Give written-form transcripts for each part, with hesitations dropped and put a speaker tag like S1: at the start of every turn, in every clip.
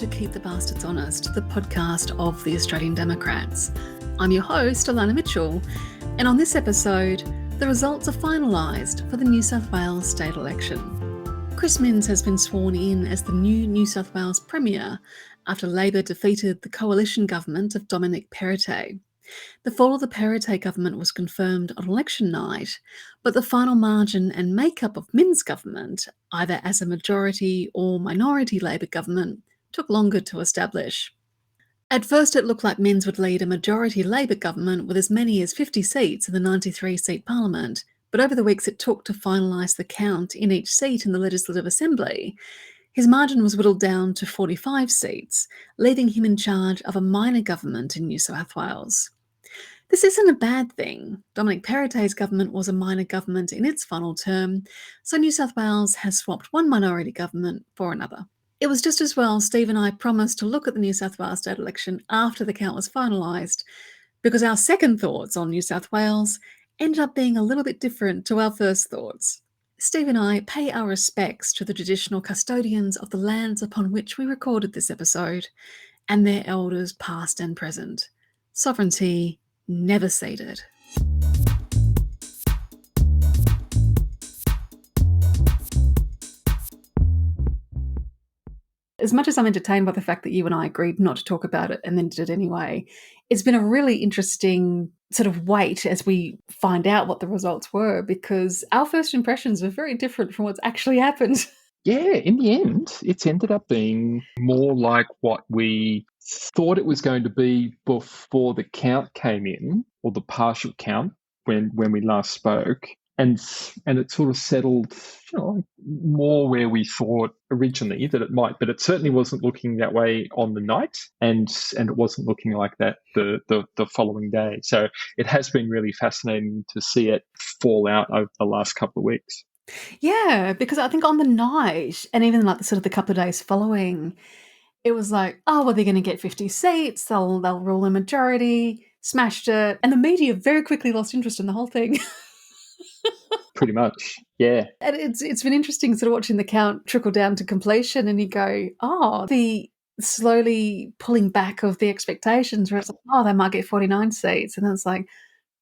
S1: to Keep the Bastards Honest, the podcast of the Australian Democrats. I'm your host, Elana Mitchell, and on this episode, the results are finalised for the New South Wales state election. Chris Minns has been sworn in as the new New South Wales Premier after Labor defeated the coalition government of Dominic Perrottet. The fall of the Perrottet government was confirmed on election night, but the final margin and makeup of Minns' government, either as a majority or minority Labor government, took longer to establish. At first it looked like Minns would lead a majority Labor government with as many as 50 seats in the 93-seat parliament, but over the weeks it took to finalise the count in each seat in the Legislative Assembly, his margin was whittled down to 45 seats, leaving him in charge of a minor government in New South Wales. This isn't a bad thing. Dominic Perrottet's government was a minor government in its final term, so New South Wales has swapped one minority government for another. It was just as well Steve and I promised to look at the New South Wales state election after the count was finalised, because our second thoughts on New South Wales ended up being a little bit different to our first thoughts. Steve and I pay our respects to the traditional custodians of the lands upon which we recorded this episode, and their elders past and present. Sovereignty never ceded. As much as I'm entertained by the fact that you and I agreed not to talk about it and then did it anyway, it's been a really interesting sort of wait as we find out what the results were, because our first impressions are very different from what's actually happened.
S2: Yeah, in the end, it's ended up being more like what we thought it was going to be before the count came in, or the partial count when we last spoke. And it sort of settled, more where we thought originally that it might, but it certainly wasn't looking that way on the night, and it wasn't looking like that the following day. So it has been really fascinating to see it fall out over the last couple of weeks.
S1: Yeah, because I think on the night, and even like the couple of days following, it was like, oh, well, they're going to get 50 seats, they'll rule a majority, smashed it, and the media very quickly lost interest in the whole thing.
S2: Pretty much, yeah.
S1: And it's been interesting sort of watching the count trickle down to completion, and you go, oh, the slowly pulling back of the expectations, where it's like, oh, they might get 49 seats, and then it's like,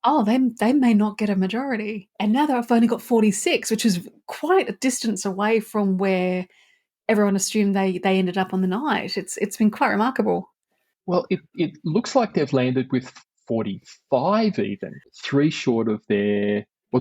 S1: oh, they may not get a majority. And now they've only got 46, which is quite a distance away from where everyone assumed they ended up on the night. It's been quite remarkable.
S2: Well, it looks like they've landed with 45 even,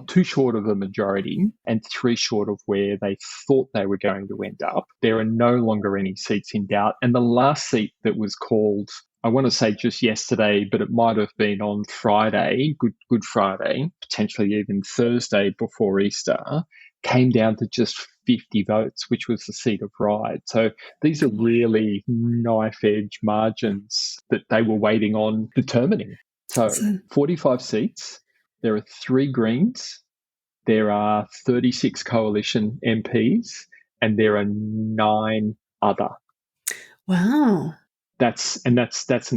S2: two short of a majority and 3 short of where they thought they were going to end up. There are no longer any seats in doubt. And the last seat that was called, I want to say just yesterday, but it might have been on Friday, Good Friday, potentially even Thursday before Easter, came down to just 50 votes, which was the seat of Ryde. So these are really knife-edge margins that they were waiting on determining. So 45 seats, there are 3 Greens, there are 36 coalition MPs, and there are 9 other.
S1: Wow.
S2: That's an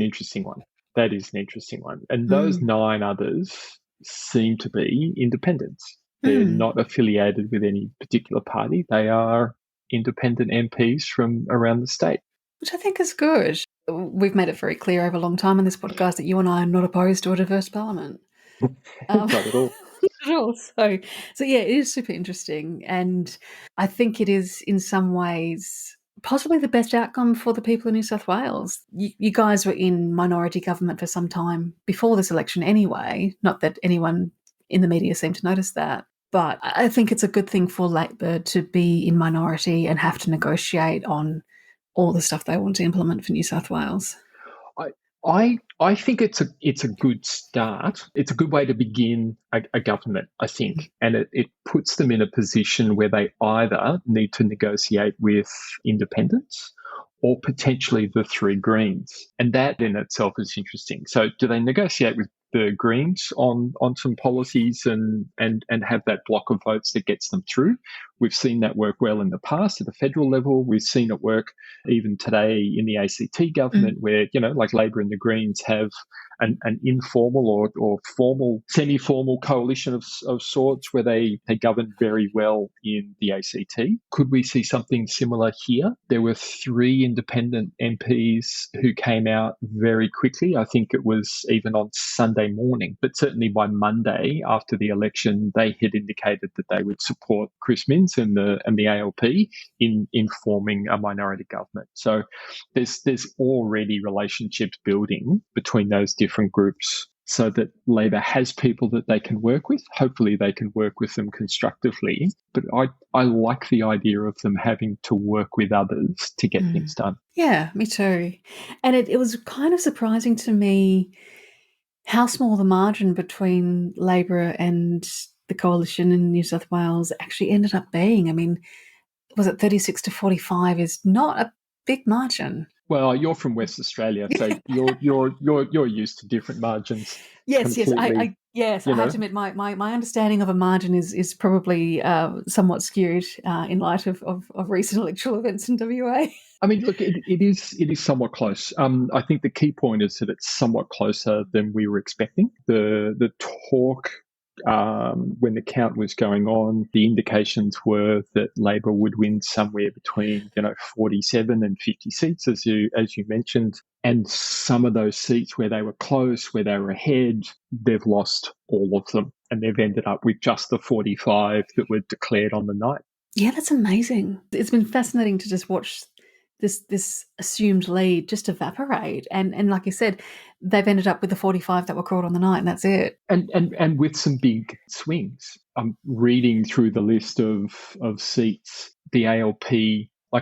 S2: interesting one. That is an interesting one. And those 9 others seem to be independents. They're not affiliated with any particular party. They are independent MPs from around the state.
S1: Which I think is good. We've made it very clear over a long time on this podcast that you and I are not opposed to a diverse parliament.
S2: Not at all.
S1: Not at all. So yeah, it is super interesting. And I think it is in some ways possibly the best outcome for the people of New South Wales. You guys were in minority government for some time before this election anyway, not that anyone in the media seemed to notice that. But I think it's a good thing for Labor to be in minority and have to negotiate on all the stuff they want to implement for New South Wales.
S2: I think it's a good start. It's a good way to begin a government, I think. And it puts them in a position where they either need to negotiate with independents or potentially the 3 Greens. And that in itself is interesting. So do they negotiate with the Greens on some policies and have that block of votes that gets them through? We've seen that work well in the past at the federal level. We've seen it work even today in the ACT government, where, like Labor and the Greens have an informal or formal, semi-formal coalition of sorts where they govern very well in the ACT. Could we see something similar here? There were 3 independent MPs who came out very quickly. I think it was even on Sunday morning, but certainly by Monday after the election, they had indicated that they would support Chris Minns and the ALP in forming a minority government. So there's already relationships building between those different groups, so that Labor has people that they can work with. Hopefully they can work with them constructively. But I like the idea of them having to work with others to get things done.
S1: Yeah, me too. And it was kind of surprising to me how small the margin between Labor and the coalition in New South Wales actually ended up being. I mean, was it 36 to 45 is not a big margin.
S2: Well, you're from West Australia, so you're used to different margins.
S1: Yes, I have to admit my understanding of a margin is probably somewhat skewed in light of recent electoral events in WA.
S2: I mean, look, it is somewhat close. I think the key point is that it's somewhat closer than we were expecting. The talk when the count was going on, the indications were that Labor would win somewhere between 47 and 50 seats, as you mentioned. And some of those seats where they were close, where they were ahead, they've lost all of them, and they've ended up with just the 45 that were declared on the night.
S1: Yeah, that's amazing. It's been fascinating to just watch this assumed lead just evaporate. And like you said, they've ended up with the 45 that were called on the night, and that's it.
S2: And with some big swings. I'm reading through the list of seats. The ALP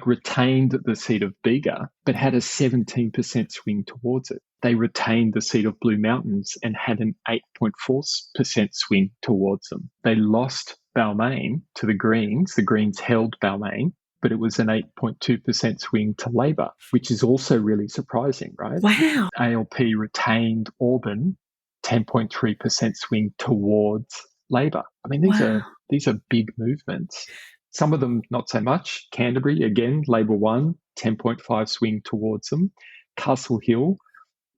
S2: retained the seat of Bega, but had a 17% swing towards it. They retained the seat of Blue Mountains and had an 8.4% swing towards them. They lost Balmain to the Greens. The Greens held Balmain, but it was an 8.2% swing to Labor, which is also really surprising, right?
S1: Wow.
S2: ALP retained Auburn, 10.3% swing towards Labor. I mean, these are big movements. Some of them not so much. Canterbury, again, Labor won, 10.5 swing towards them. Castle Hill,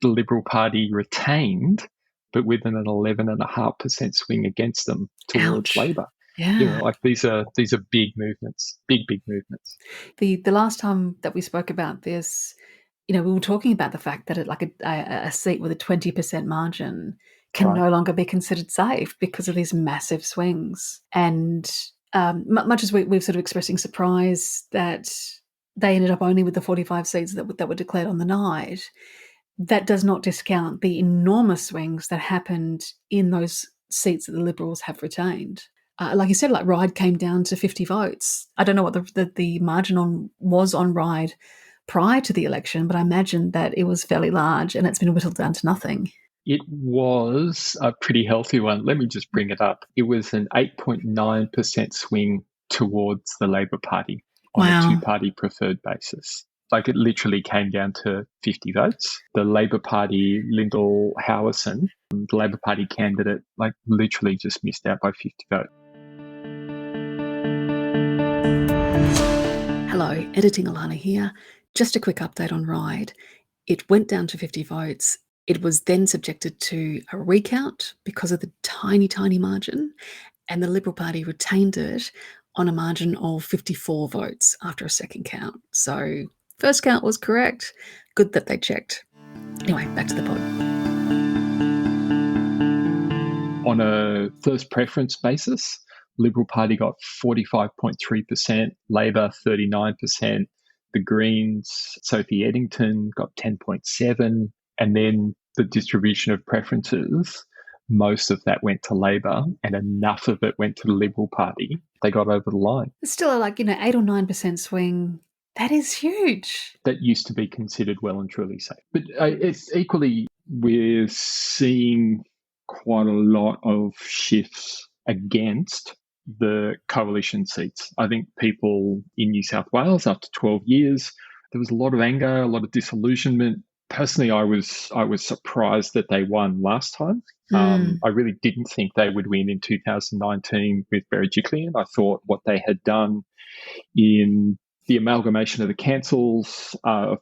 S2: the Liberal Party retained, but with an 11.5% swing against them towards Labor.
S1: Yeah.
S2: These are big movements, big movements.
S1: The last time that we spoke about this, we were talking about the fact that a seat with a 20% margin can no longer be considered safe because of these massive swings. And much as we've sort of expressing surprise that they ended up only with the 45 seats that were declared on the night, that does not discount the enormous swings that happened in those seats that the Liberals have retained. Like you said, Ryde came down to 50 votes. I don't know what the margin was on Ryde prior to the election, but I imagine that it was fairly large, and it's been whittled down to nothing.
S2: It was a pretty healthy one. Let me just bring it up. It was an 8.9% swing towards the Labor Party on a two-party preferred basis. It literally came down to 50 votes. The Labor Party, Lyndall Howerson, the Labor Party candidate, literally just missed out by 50 votes.
S1: Hello, editing Elana here. Just a quick update on Ryde. It went down to 50 votes. It was then subjected to a recount because of the tiny, tiny margin, and the Liberal Party retained it on a margin of 54 votes after a second count. So first count was correct. Good that they checked. Anyway, back to the pod.
S2: On a first preference basis, Liberal Party got 45.3%, Labor 39%, the Greens, Sophie Eddington got 10.7%, and then the distribution of preferences, most of that went to Labor and enough of it went to the Liberal Party. They got over the line.
S1: It's still 8 or 9% swing. That is huge.
S2: That used to be considered well and truly safe. But it's equally, we're seeing quite a lot of shifts against the coalition seats. I think people in New South Wales, after 12 years, there was a lot of anger, a lot of disillusionment. Personally, I was surprised that they won last time.
S1: Mm.
S2: I really didn't think they would win in 2019 with Berejiklian. I thought what they had done in the amalgamation of the councils, of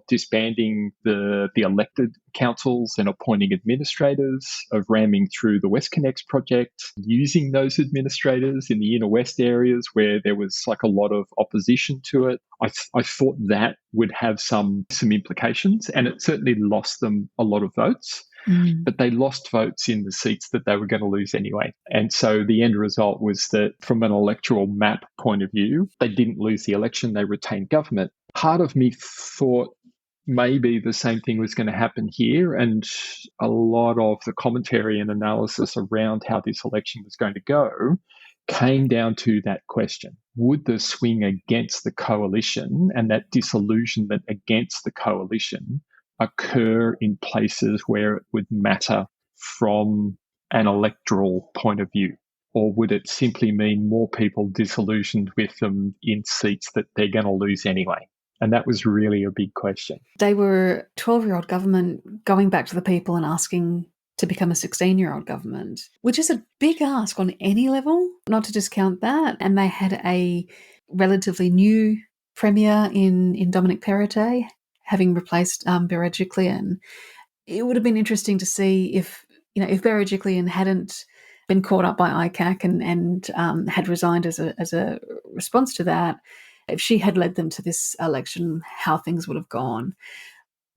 S2: disbanding the elected councils and appointing administrators, of ramming through the WestConnex project, using those administrators in the inner west areas where there was like a lot of opposition to it. I thought that would have some implications, and it certainly lost them a lot of votes.
S1: Mm.
S2: But they lost votes in the seats that they were going to lose anyway. And so the end result was that from an electoral map point of view, they didn't lose the election, they retained government. Part of me thought maybe the same thing was going to happen here, and a lot of the commentary and analysis around how this election was going to go came down to that question. Would the swing against the coalition and that disillusionment against the coalition occur in places where it would matter from an electoral point of view? Or would it simply mean more people disillusioned with them in seats that they're going to lose anyway? And that was really a big question.
S1: They were a 12-year-old government going back to the people and asking to become a 16-year-old government, which is a big ask on any level, not to discount that. And they had a relatively new premier in Dominic Perrottet, having replaced Berejiklian. It would have been interesting to see if Berejiklian hadn't been caught up by ICAC and had resigned as a response to that. If she had led them to this election, how things would have gone.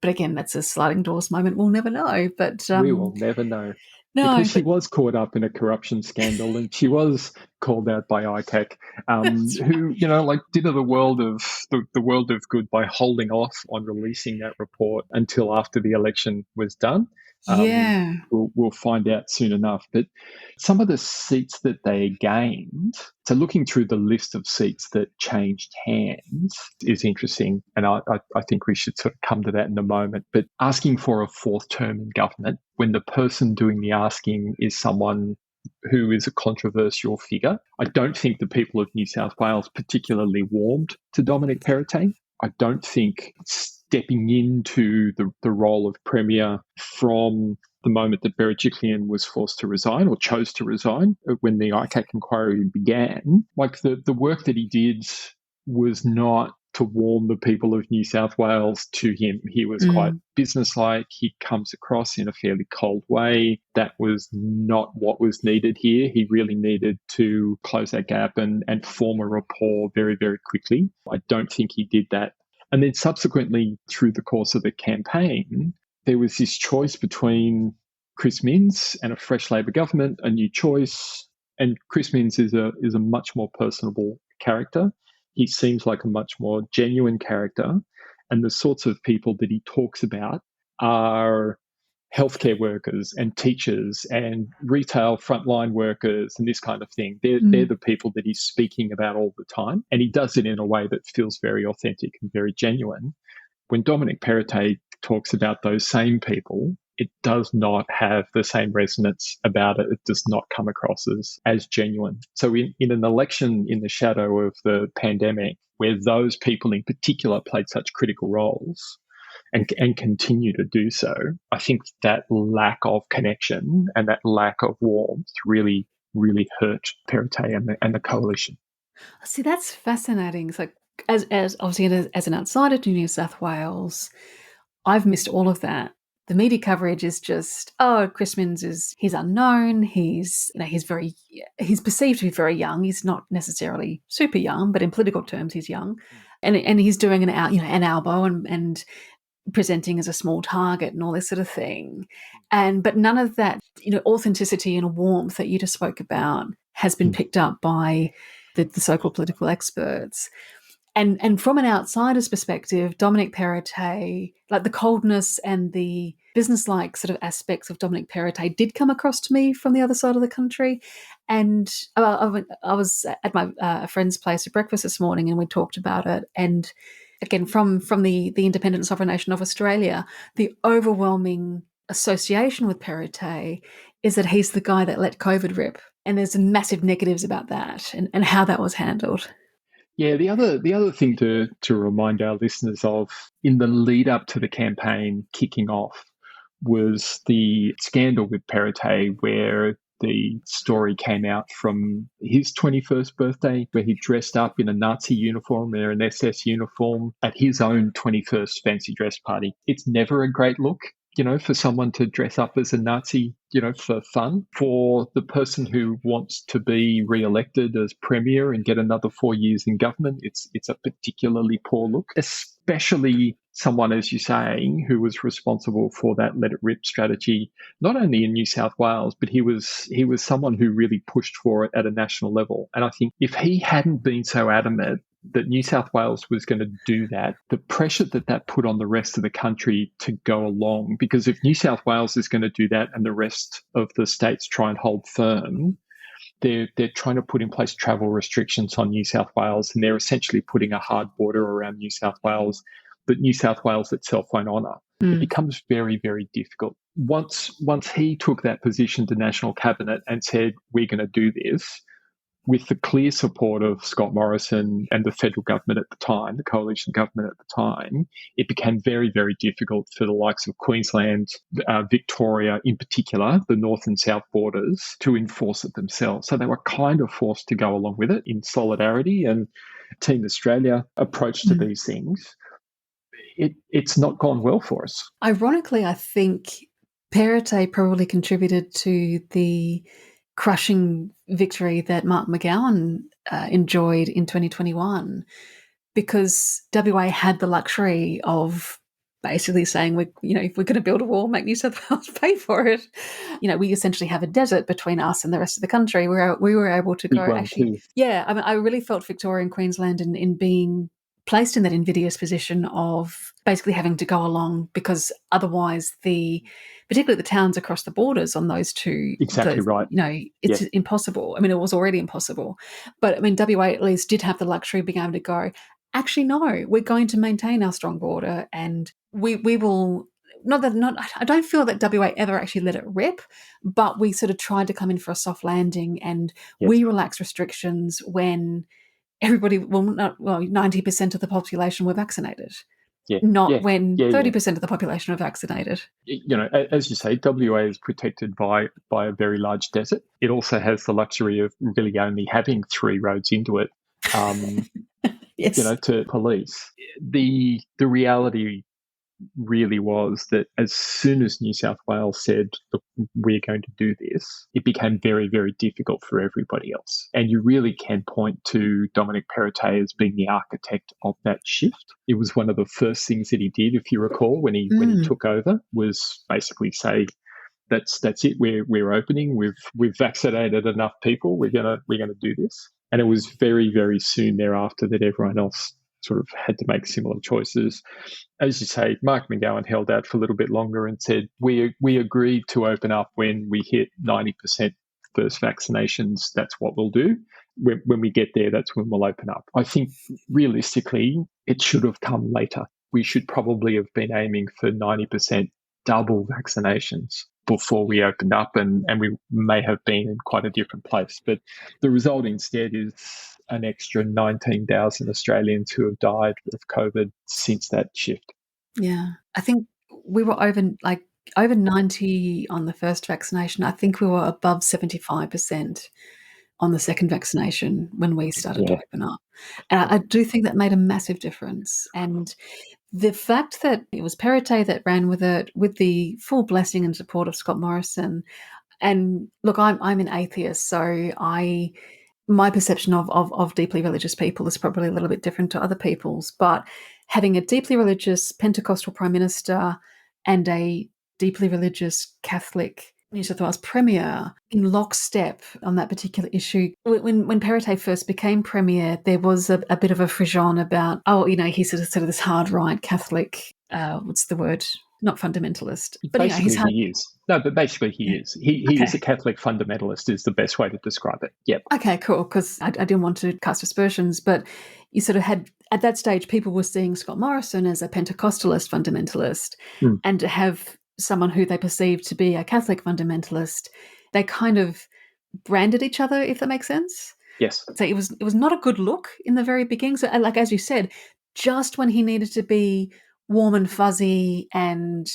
S1: But again, that's a sliding doors moment. We'll never know. But
S2: we will never know.
S1: No,
S2: because she was caught up in a corruption scandal and she was called out by ICAC, who did the world of good by holding off on releasing that report until after the election was done.
S1: Yeah.
S2: We'll find out soon enough. But some of the seats that they gained, so looking through the list of seats that changed hands is interesting. And I think we should sort of come to that in a moment. But asking for a fourth term in government when the person doing the asking is someone who is a controversial figure. I don't think the people of New South Wales particularly warmed to Dominic Perrottet. I don't think stepping into the role of Premier from the moment that Berejiklian was forced to resign or chose to resign when the ICAC inquiry began, like the work that he did was not to warm the people of New South Wales to him. He was quite businesslike. He comes across in a fairly cold way. That was not what was needed here. He really needed to close that gap and form a rapport very, very quickly. I don't think he did that. And then subsequently, through the course of the campaign, there was this choice between Chris Minns and a fresh Labor government, a new choice. And Chris Minns is a much more personable character. He seems like a much more genuine character. And the sorts of people that he talks about are healthcare workers and teachers and retail frontline workers and this kind of thing. They're the people that he's speaking about all the time. And he does it in a way that feels very authentic and very genuine. When Dominic Perrottet talks about those same people, it does not have the same resonance about it. It does not come across as genuine. So in an election in the shadow of the pandemic, where those people in particular played such critical roles and continue to do so, I think that lack of connection and that lack of warmth really, really hurt Perrottet and the coalition.
S1: See, that's fascinating. So as obviously as an outsider to New South Wales, I've missed all of that. The media coverage is just, Chris Minns he's unknown. He's perceived to be very young. He's not necessarily super young, but in political terms, he's young, and he's doing an elbow and presenting as a small target and all this sort of thing. But none of that, authenticity and warmth that you just spoke about has been picked up by the so-called political experts. And from an outsider's perspective, Dominic Perrottet, like the coldness and the business-like sort of aspects of Dominic Perrottet did come across to me from the other side of the country. And I was at my friend's place for breakfast this morning and we talked about it. And again, from the independent sovereign nation of Australia, the overwhelming association with Perrottet is that he's the guy that let COVID rip. And there's massive negatives about that and how that was handled.
S2: Yeah, the other thing to remind our listeners of in the lead up to the campaign kicking off was the scandal with Perrottet, where the story came out from his 21st birthday, where he dressed up in a Nazi uniform or an SS uniform at his own 21st fancy dress party. It's never a great look, for someone to dress up as a Nazi, for fun. For the person who wants to be re-elected as premier and get another 4 years in government, it's a particularly poor look, especially someone, as you're saying, who was responsible for that let it rip strategy, not only in New South Wales, but he was someone who really pushed for it at a national level. And I think if he hadn't been so adamant that New South Wales was going to do that, the pressure that put on the rest of the country to go along, because if New South Wales is going to do that and the rest of the states try and hold firm, they're trying to put in place travel restrictions on New South Wales, and they're essentially putting a hard border around New South Wales that New South Wales itself won't honour. It becomes very, very difficult. Once he took that position to National Cabinet and said, we're going to do this, with the clear support of Scott Morrison and the federal government at the time, the coalition government at the time, it became very, very difficult for the likes of Queensland, Victoria in particular, the north and south borders, to enforce it themselves. So they were kind of forced to go along with it in solidarity. And Team Australia approach to these things, it's not gone well for us.
S1: Ironically, I think Perrottet probably contributed to the crushing victory that Mark McGowan enjoyed in 2021, because WA had the luxury of basically saying, if we're going to build a wall, make New South Wales pay for it. We essentially have a desert between us and the rest of the country. We were able to go, actually, yeah, I really felt Victoria and Queensland in being placed in that invidious position of basically having to go along, because otherwise particularly the towns across the borders on those two.
S2: Exactly right.
S1: It's impossible. It was already impossible. But WA at least did have the luxury of being able to go, actually, no, we're going to maintain our strong border, and we will. I don't feel that WA ever actually let it rip, but we sort of tried to come in for a soft landing, and we relaxed restrictions when everybody, 90% of the population were vaccinated. When 30% of the population are vaccinated.
S2: As you say, WA is protected by a very large desert. It also has the luxury of really only having 3 roads into it,
S1: yes.
S2: To police. The reality really was that as soon as New South Wales said, look, we're going to do this, it became very, very difficult for everybody else. And you really can point to Dominic Perrottet as being the architect of that shift. It was one of the first things that he did, if you recall, when he took over, was basically say, that's it, we're opening, we've vaccinated enough people, we're gonna do this. And it was very, very soon thereafter that everyone else sort of had to make similar choices. As you say, Mark McGowan held out for a little bit longer and said, we agreed to open up when we hit 90% first vaccinations. That's what we'll do. When we get there, that's when we'll open up. I think realistically, it should have come later. We should probably have been aiming for 90% double vaccinations before we opened up, and we may have been in quite a different place. But the result instead is an extra 19,000 Australians who have died of COVID since that shift.
S1: Yeah. I think we were over 90 on the first vaccination. I think we were above 75% on the second vaccination when we started to open up. And I do think that made a massive difference. And the fact that it was Perrottet that ran with it, with the full blessing and support of Scott Morrison. And look, I'm an atheist, so my perception of deeply religious people is probably a little bit different to other people's. But having a deeply religious Pentecostal Prime Minister and a deeply religious Catholic New South Wales Premier in lockstep on that particular issue. When Perrottet first became Premier, there was a bit of a frisson about, he's sort of this hard right Catholic, what's the word? Not fundamentalist. But
S2: basically he is. No, but basically he is. He is a Catholic fundamentalist is the best way to describe it. Yep.
S1: Okay, cool, because I didn't want to cast aspersions, but you sort of had, at that stage, people were seeing Scott Morrison as a Pentecostalist fundamentalist, and to have someone who they perceived to be a Catholic fundamentalist, they kind of branded each other, if that makes sense.
S2: Yes.
S1: So it was not a good look in the very beginning. So, like as you said, just when he needed to be warm and fuzzy and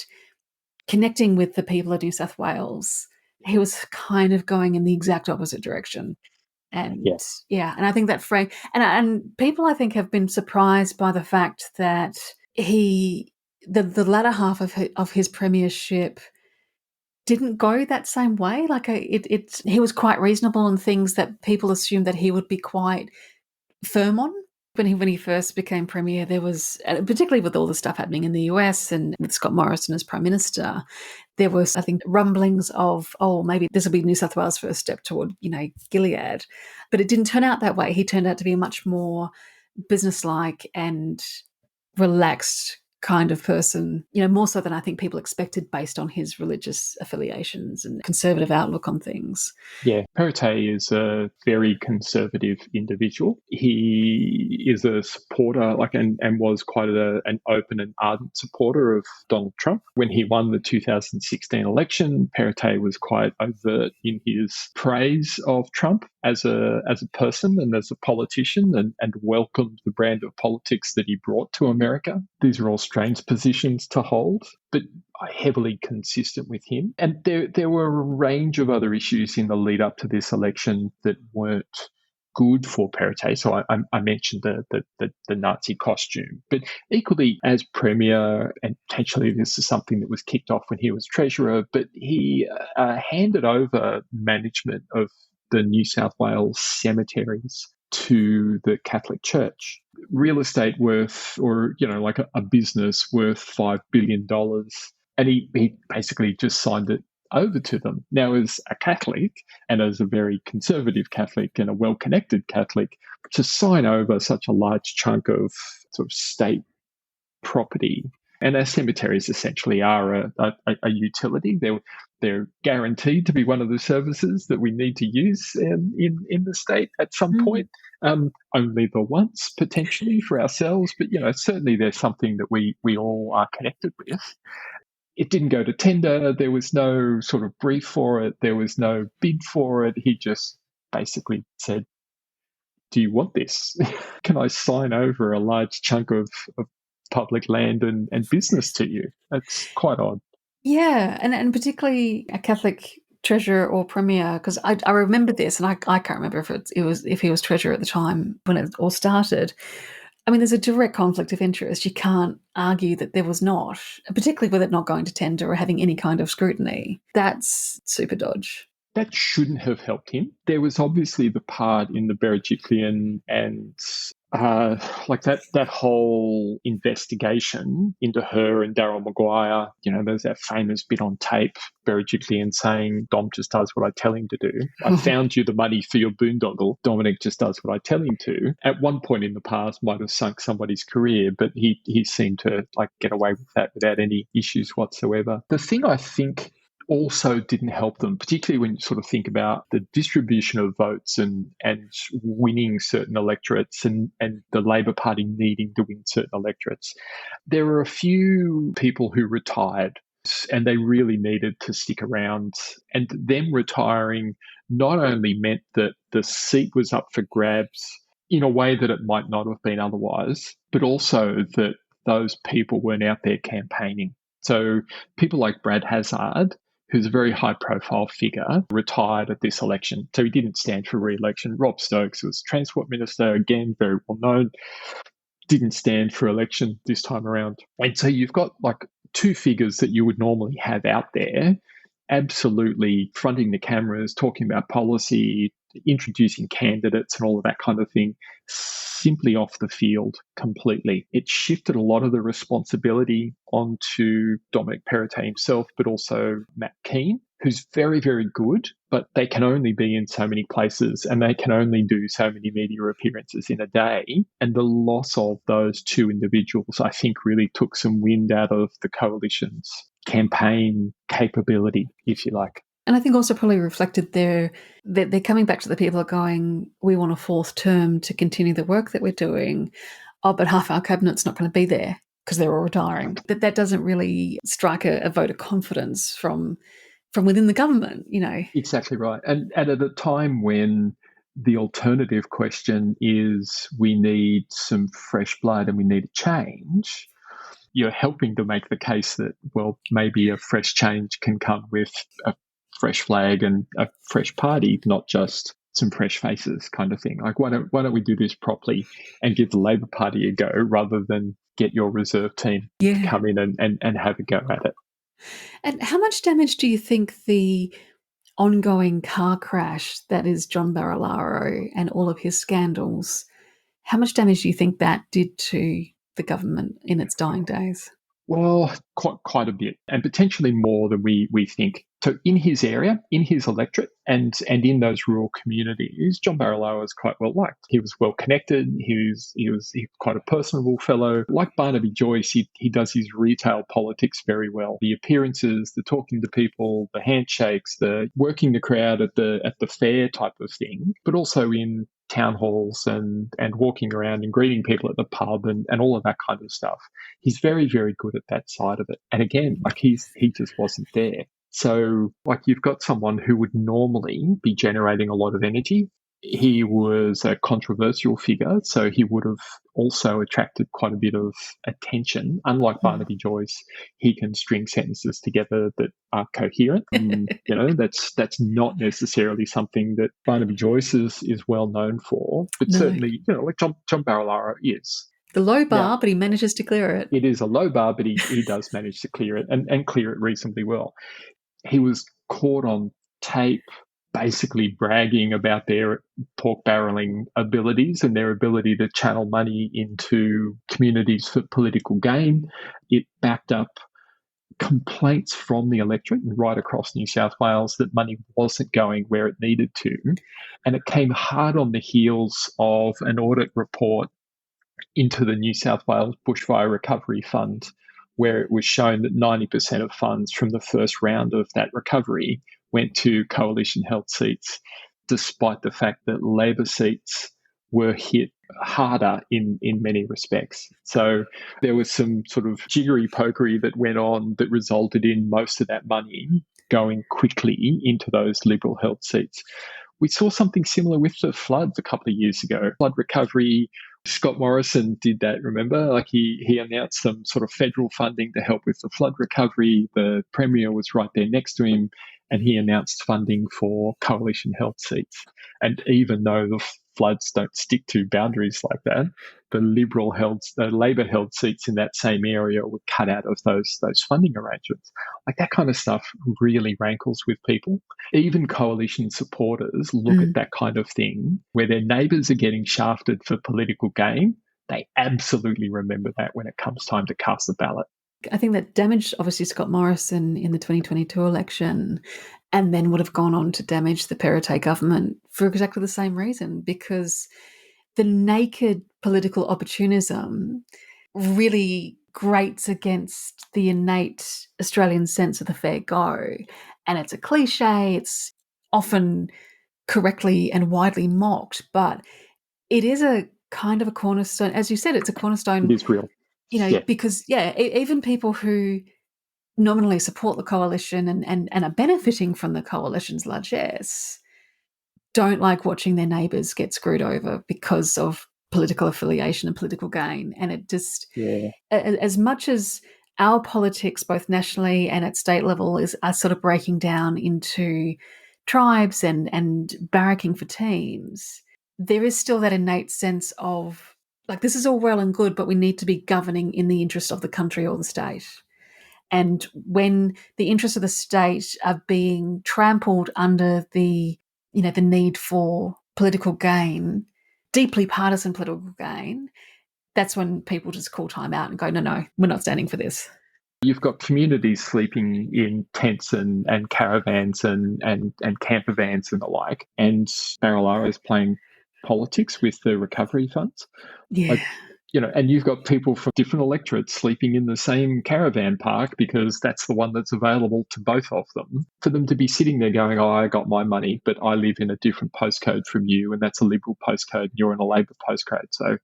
S1: connecting with the people of New South Wales, he was kind of going in the exact opposite direction. And
S2: Yes.
S1: yeah, and I think that Frank and people I think have been surprised by the fact that the latter half of his premiership didn't go that same way. Like he was quite reasonable on things that people assumed that he would be quite firm on. When he first became premier, there was, particularly with all the stuff happening in the US and with Scott Morrison as prime minister, there was, I think, rumblings of, oh, maybe this will be New South Wales' first step toward, Gilead. But it didn't turn out that way. He turned out to be a much more businesslike and relaxed kind of person, more so than I think people expected based on his religious affiliations and conservative outlook on things.
S2: Yeah, Perrottet is a very conservative individual. He is a supporter, and was quite an open and ardent supporter of Donald Trump. When he won the 2016 election, Perrottet was quite overt in his praise of Trump as a person and as a politician, and welcomed the brand of politics that he brought to America. These are all strange positions to hold, but heavily consistent with him. And there were a range of other issues in the lead up to this election that weren't good for Perrottet. So I mentioned the Nazi costume, but equally as Premier, and potentially this is something that was kicked off when he was Treasurer, but he handed over management of the New South Wales cemeteries to the Catholic Church. Real estate worth, or like a business worth $5 billion, and he basically just signed it over to them. Now, as a Catholic, and as a very conservative Catholic and a well-connected Catholic, to sign over such a large chunk of sort of state property, and our cemeteries essentially are a utility. They're guaranteed to be one of the services that we need to use in the state at some point. Only the once, potentially, for ourselves, but certainly there's something that we all are connected with. It didn't go to tender. There was no sort of brief for it. There was no bid for it. He just basically said, do you want this? Can I sign over a large chunk of public land and business to you? That's quite odd.
S1: Yeah, and particularly a Catholic treasurer or premier, because I remember this, and I can't remember if he was treasurer at the time when it all started. I mean, there's a direct conflict of interest. You can't argue that there was not, particularly with it not going to tender or having any kind of scrutiny. That's super dodge.
S2: That shouldn't have helped him. There was obviously the part in the Berejiklian and that whole investigation into her and Daryl Maguire. There's that famous bit on tape, Berejiklian saying, Dom just does what I tell him to do. I found you the money for your boondoggle. Dominic just does what I tell him to. At one point in the past might have sunk somebody's career, but he seemed to get away with that without any issues whatsoever. The thing I think also didn't help them, particularly when you sort of think about the distribution of votes and winning certain electorates and the Labor Party needing to win certain electorates. There were a few people who retired and they really needed to stick around, and them retiring not only meant that the seat was up for grabs in a way that it might not have been otherwise, but also that those people weren't out there campaigning. So people like Brad Hazzard, who's a very high-profile figure, retired at this election. So he didn't stand for re-election. Rob Stokes was Transport Minister, again, very well known, didn't stand for election this time around. And so you've got two figures that you would normally have out there absolutely fronting the cameras, talking about policy, introducing candidates and all of that kind of thing, simply off the field completely. It shifted a lot of the responsibility onto Dominic Perrottet himself, but also Matt Keane, who's very, very good, but they can only be in so many places and they can only do so many media appearances in a day. And the loss of those two individuals, I think, really took some wind out of the coalition's campaign capability, if you like.
S1: And I think also probably reflected they're coming back to the people going, we want a fourth term to continue the work that we're doing. Oh, but half our cabinet's not going to be there because they're all retiring. That doesn't really strike a vote of confidence from within the government,
S2: Exactly right. And at a time when the alternative question is we need some fresh blood and we need a change, you're helping to make the case that, well, maybe a fresh change can come with a fresh flag and a fresh party, not just some fresh faces kind of thing. Like, why don't we do this properly and give the Labor Party a go rather than get your reserve team to come in and have a go at it?
S1: And how much damage do you think the ongoing car crash that is John Barilaro and all of his scandals, how much damage do you think that did to the government in its dying days?
S2: Well, quite a bit, and potentially more than we think. So in his area, in his electorate, and in those rural communities, John Barilaro was quite well liked. He was well connected. He was quite a personable fellow. Like Barnaby Joyce, he does his retail politics very well. The appearances, the talking to people, the handshakes, the working the crowd at the fair type of thing, but also in town halls and walking around and greeting people at the pub and all of that kind of stuff. He's very, very good at that side of it. And again, like he just wasn't there. So like you've got someone who would normally be generating a lot of energy. He was a controversial figure, so he would have also attracted quite a bit of attention. Unlike Barnaby Joyce, he can string sentences together that are coherent. That's not necessarily something that Barnaby Joyce is well known for, but certainly, like John Barilaro is.
S1: The low bar, but he manages to clear it.
S2: It is a low bar, but he does manage to clear it and clear it reasonably well. He was caught on tape basically bragging about their pork barreling abilities and their ability to channel money into communities for political gain. It backed up complaints from the electorate and right across New South Wales that money wasn't going where it needed to. And it came hard on the heels of an audit report into the New South Wales Bushfire Recovery Fund, where it was shown that 90% of funds from the first round of that recovery went to coalition-held seats, despite the fact that Labor seats were hit harder in many respects. So there was some sort of jiggery-pokery that went on that resulted in most of that money going quickly into those Liberal-held seats. We saw something similar with the floods a couple of years ago. Flood recovery, Scott Morrison did that, remember? Like he announced some sort of federal funding to help with the flood recovery. The Premier was right there next to him, and he announced funding for coalition-held seats. And even though the floods don't stick to boundaries like that, the Labor-held seats in that same area were cut out of those funding arrangements. Like that kind of stuff really rankles with people. Even coalition supporters look at that kind of thing where their neighbours are getting shafted for political gain. They absolutely remember that when it comes time to cast the ballot.
S1: I think that damaged, obviously, Scott Morrison in the 2022 election, and then would have gone on to damage the Perrottet government for exactly the same reason, because the naked political opportunism really grates against the innate Australian sense of the fair go. And it's a cliche, it's often correctly and widely mocked, but it is a kind of a cornerstone. As you said, it's a cornerstone.
S2: It is real.
S1: Because, even people who nominally support the coalition and are benefiting from the coalition's largesse don't like watching their neighbours get screwed over because of political affiliation and political gain. And it just, as much as our politics, both nationally and at state level, are sort of breaking down into tribes and barracking for teams, there is still that innate sense of, like, this is all well and good, but we need to be governing in the interest of the country or the state. And when the interests of the state are being trampled under the need for political gain, deeply partisan political gain, that's when people just call time out and go, no, we're not standing for this.
S2: You've got communities sleeping in tents and caravans and camper vans and the like, and Barilaro is playing politics with the recovery funds. And you've got people from different electorates sleeping in the same caravan park because that's the one that's available to both of them. For them to be sitting there going, oh, I got my money, but I live in a different postcode from you, and that's a Liberal postcode, and you're in a Labor postcode. So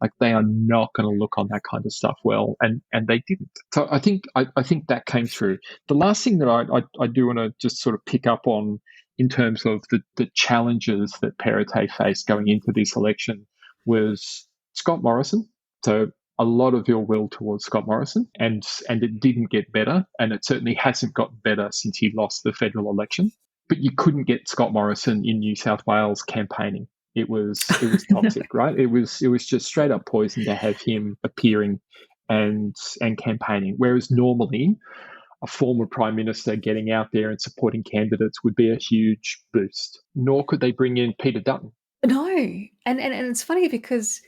S2: like they are not going to look on that kind of stuff well, and they didn't. So I think that came through. The last thing that I do want to just sort of pick up on in terms of the challenges that Perrottet faced going into this election was Scott Morrison. So a lot of ill will towards Scott Morrison, and it didn't get better, and it certainly hasn't got better since he lost the federal election. But you couldn't get Scott Morrison in New South Wales campaigning. It was toxic, right? It was just straight up poison to have him appearing and campaigning. Whereas normally a former prime minister getting out there and supporting candidates would be a huge boost. Nor could they bring in Peter Dutton.
S1: No, and it's funny because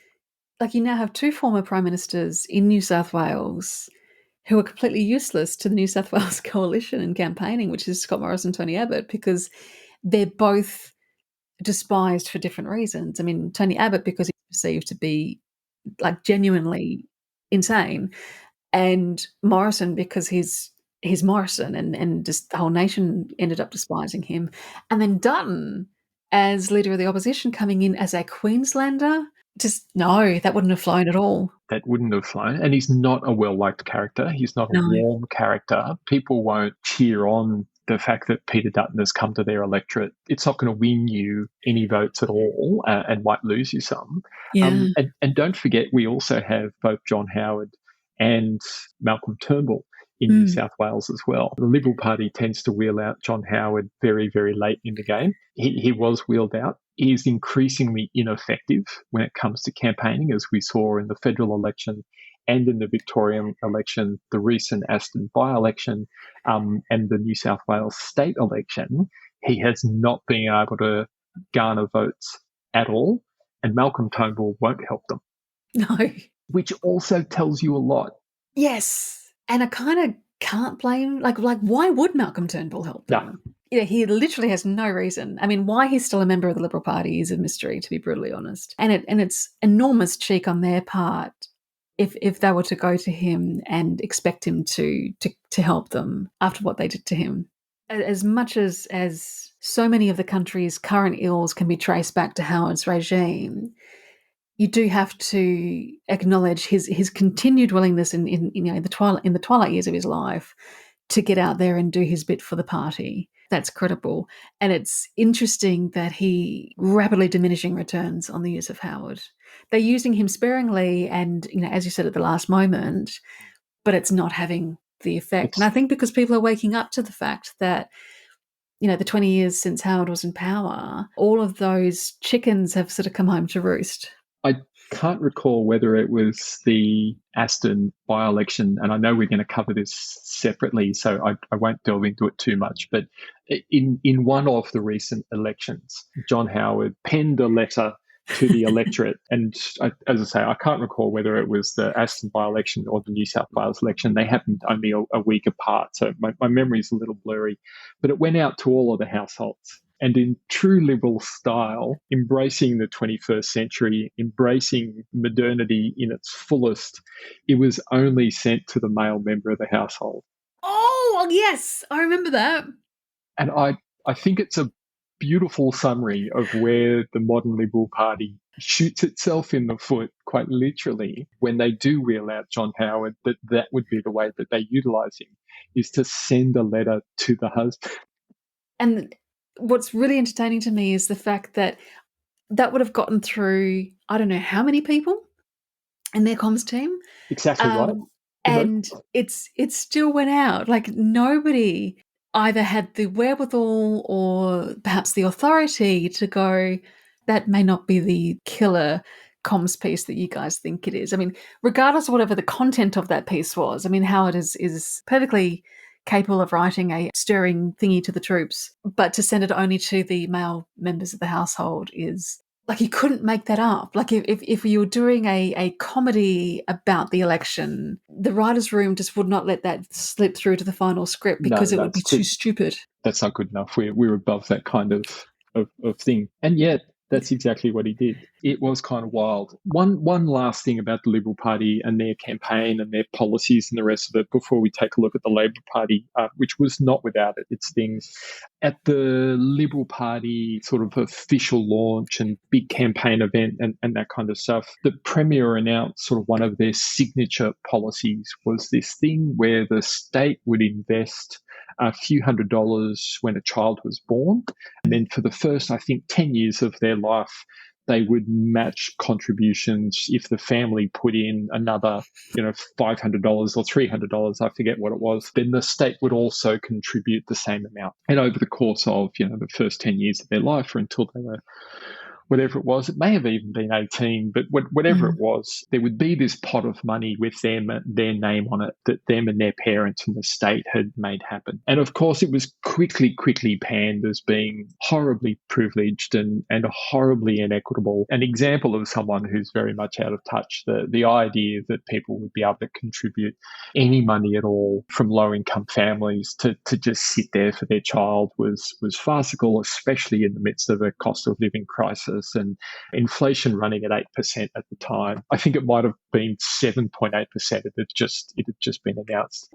S1: like you now have two former prime ministers in New South Wales who are completely useless to the New South Wales coalition and campaigning, which is Scott Morrison and Tony Abbott, because they're both despised for different reasons. I mean, Tony Abbott because he's perceived to be like genuinely insane, and Morrison because he's Morrison, and just the whole nation ended up despising him. And then Dutton as leader of the opposition coming in as a Queenslander, just no, that wouldn't have flown at all.
S2: That wouldn't have flown. And he's not a well-liked character. He's not a
S1: No.
S2: warm character. People won't cheer on the fact that Peter Dutton has come to their electorate. It's not going to win you any votes at all, and might lose you some.
S1: Yeah.
S2: And don't forget, we also have both John Howard and Malcolm Turnbull in New South Wales as well. The Liberal Party tends to wheel out John Howard very, very late in the game. He was wheeled out. He is increasingly ineffective when it comes to campaigning, as we saw in the federal election and in the Victorian election, the recent Aston by-election, and the New South Wales state election. He has not been able to garner votes at all, and Malcolm Turnbull won't help them.
S1: No.
S2: Which also tells you a lot.
S1: Yes. And I kind of can't blame, like why would Malcolm Turnbull help them?
S2: No.
S1: Yeah, he literally has no reason. I mean, why he's still a member of the Liberal Party is a mystery, to be brutally honest. And it's enormous cheek on their part if they were to go to him and expect him to help them after what they did to him. As much as so many of the country's current ills can be traced back to Howard's regime, you do have to acknowledge his continued willingness in the twilight years of his life to get out there and do his bit for the party. That's credible. And it's interesting that he rapidly diminishing returns on the use of Howard. They're using him sparingly and, as you said at the last moment, but it's not having the effect. And I think because people are waking up to the fact that, the 20 years since Howard was in power, all of those chickens have sort of come home to roost.
S2: I can't recall whether it was the Aston by-election, and I know we're going to cover this separately, so I won't delve into it too much, but in one of the recent elections, John Howard penned a letter to the electorate, and as I say, I can't recall whether it was the Aston by-election or the New South Wales election. They happened only a week apart, so my memory is a little blurry, but it went out to all of the households. And in true Liberal style, embracing the 21st century, embracing modernity in its fullest, it was only sent to the male member of the household.
S1: Oh, yes, I remember that.
S2: And I think it's a beautiful summary of where the modern Liberal Party shoots itself in the foot, quite literally, when they do wheel out John Howard, that would be the way that they utilise him, is to send a letter to the husband.
S1: And what's really entertaining to me is the fact that would have gotten through, I don't know how many people in their comms team.
S2: Exactly right.
S1: And it still went out. Like nobody either had the wherewithal or perhaps the authority to go, that may not be the killer comms piece that you guys think it is. I mean, regardless of whatever the content of that piece was, I mean, Howard is perfectly capable of writing a stirring thingy to the troops, but to send it only to the male members of the household is like, you couldn't make that up. Like if you were doing a comedy about the election, the writer's room just would not let that slip through to the final script because it would be too stupid.
S2: That's not good enough. We're above that kind of thing. And yet, that's exactly what he did. It was kind of wild. One last thing about the Liberal Party and their campaign and their policies and the rest of it before we take a look at the Labor Party, which was not without its things. at the Liberal Party sort of official launch and big campaign event and that kind of stuff, the Premier announced sort of one of their signature policies was this thing where the state would invest a few $100s when a child was born. And then for the first, I think, 10 years of their life, they would match contributions if the family put in another, $500 or $300, I forget what it was, then the state would also contribute the same amount. And over the course of, the first 10 years of their life or until they were whatever it was, it may have even been 18, but whatever it was, there would be this pot of money with their name on it that them and their parents and the state had made happen. And of course, it was quickly panned as being horribly privileged and horribly inequitable. An example of someone who's very much out of touch. The idea that people would be able to contribute any money at all from low-income families to just sit there for their child was farcical, especially in the midst of a cost of living crisis and inflation running at 8% at the time. I think it might have been 7.8%. It had just been announced.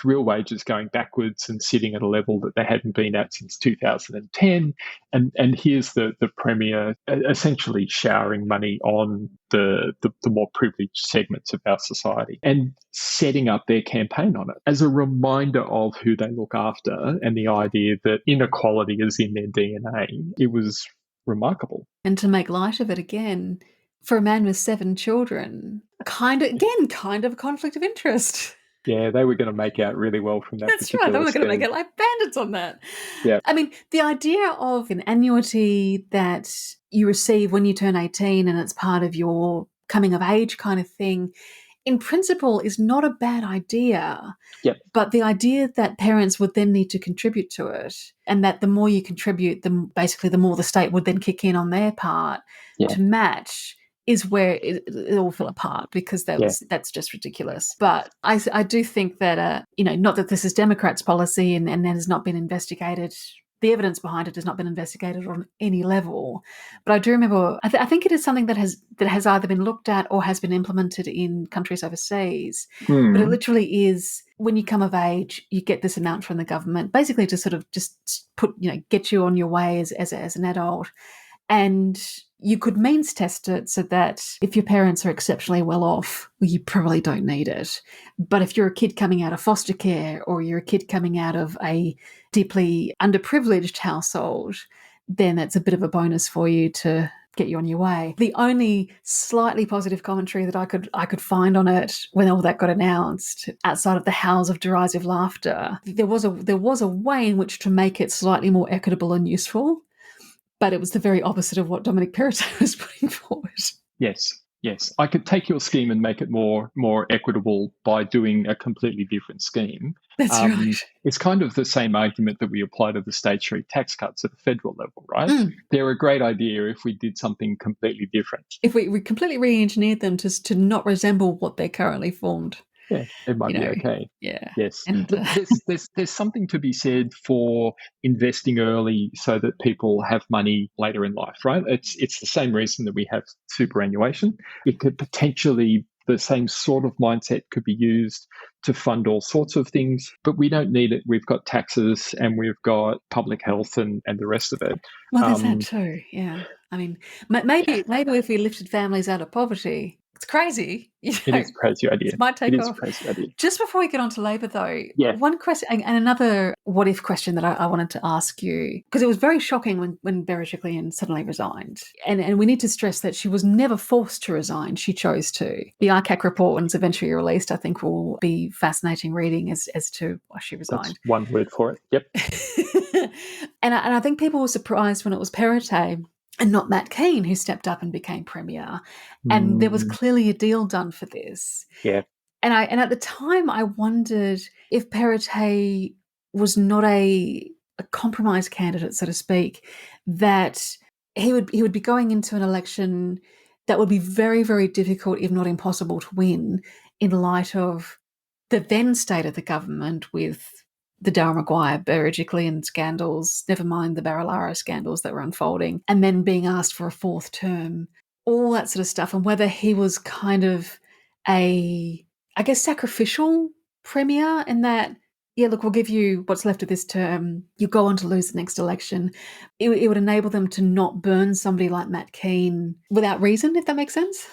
S2: Real wages going backwards and sitting at a level that they hadn't been at since 2010. And here's the Premier essentially showering money on the more privileged segments of our society and setting up their campaign on it as a reminder of who they look after and the idea that inequality is in their DNA. It was remarkable.
S1: And to make light of it again, for a man with 7 children, kind of a conflict of interest.
S2: Yeah, they were going to make out really well from that.
S1: That's right. They were going to make it like bandits on that.
S2: Yeah.
S1: I mean, the idea of an annuity that you receive when you turn 18 and it's part of your coming of age kind of thing, in principle, is not a bad idea.
S2: Yep.
S1: But the idea that parents would then need to contribute to it, and that the more you contribute, the more the state would then kick in on their part to match, is where it all fell apart, because that's just ridiculous. But I do think that, not that this is Democrats' policy and that has not been investigated. The evidence behind it has not been investigated on any level. But I do remember, I think it is something that has either been looked at or has been implemented in countries overseas. But it literally is, when you come of age, you get this amount from the government, basically to sort of just get you on your way as an adult. And you could means test it so that if your parents are exceptionally well off, well, you probably don't need it. But if you're a kid coming out of foster care, or you're a kid coming out of a deeply underprivileged household, then that's a bit of a bonus for you to get you on your way. The only slightly positive commentary that I could find on it when all that got announced, outside of the howls of derisive laughter, there was a way in which to make it slightly more equitable and useful. But it was the very opposite of what Dominic Perrottet was putting forward.
S2: Yes. I could take your scheme and make it more equitable by doing a completely different scheme.
S1: That's right.
S2: It's kind of the same argument that we apply to the statutory tax cuts at the federal level, right? They're a great idea if we did something completely different.
S1: If we completely re-engineered them to not resemble what they're currently formed.
S2: Yeah, it might be okay.
S1: Yeah.
S2: Yes.
S1: And,
S2: there's something to be said for investing early so that people have money later in life, right? It's the same reason that we have superannuation. It could potentially, the same sort of mindset could be used to fund all sorts of things, but we don't need it. We've got taxes and we've got public health and the rest of it.
S1: Well, there's that too, yeah. I mean, maybe if we lifted families out of poverty. It's crazy.
S2: It is a crazy idea.
S1: It's my take
S2: It is
S1: off.
S2: a crazy idea.
S1: Just before we get on to Labor, though,
S2: yeah.
S1: One question and another what-if question that I wanted to ask you, because it was very shocking when Berejiklian suddenly resigned. And we need to stress that she was never forced to resign. She chose to. The ICAC report, when it's eventually released, I think will be fascinating reading as to why she resigned.
S2: That's one word for it. Yep.
S1: And I think people were surprised when it was Perrottet and not Matt Keane who stepped up and became Premier. And there was clearly a deal done for this.
S2: Yeah.
S1: And at the time I wondered if Perrottet was not a compromise candidate, so to speak, that he would be going into an election that would be very, very difficult, if not impossible, to win in light of the then state of the government, with the Darryl Maguire, Berejiklian scandals, never mind the Barilaro scandals that were unfolding, and then being asked for a 4th term, all that sort of stuff, and whether he was kind of sacrificial Premier, in that, yeah, look, we'll give you what's left of this term. You go on to lose the next election. It would enable them to not burn somebody like Matt Kean without reason, if that makes sense.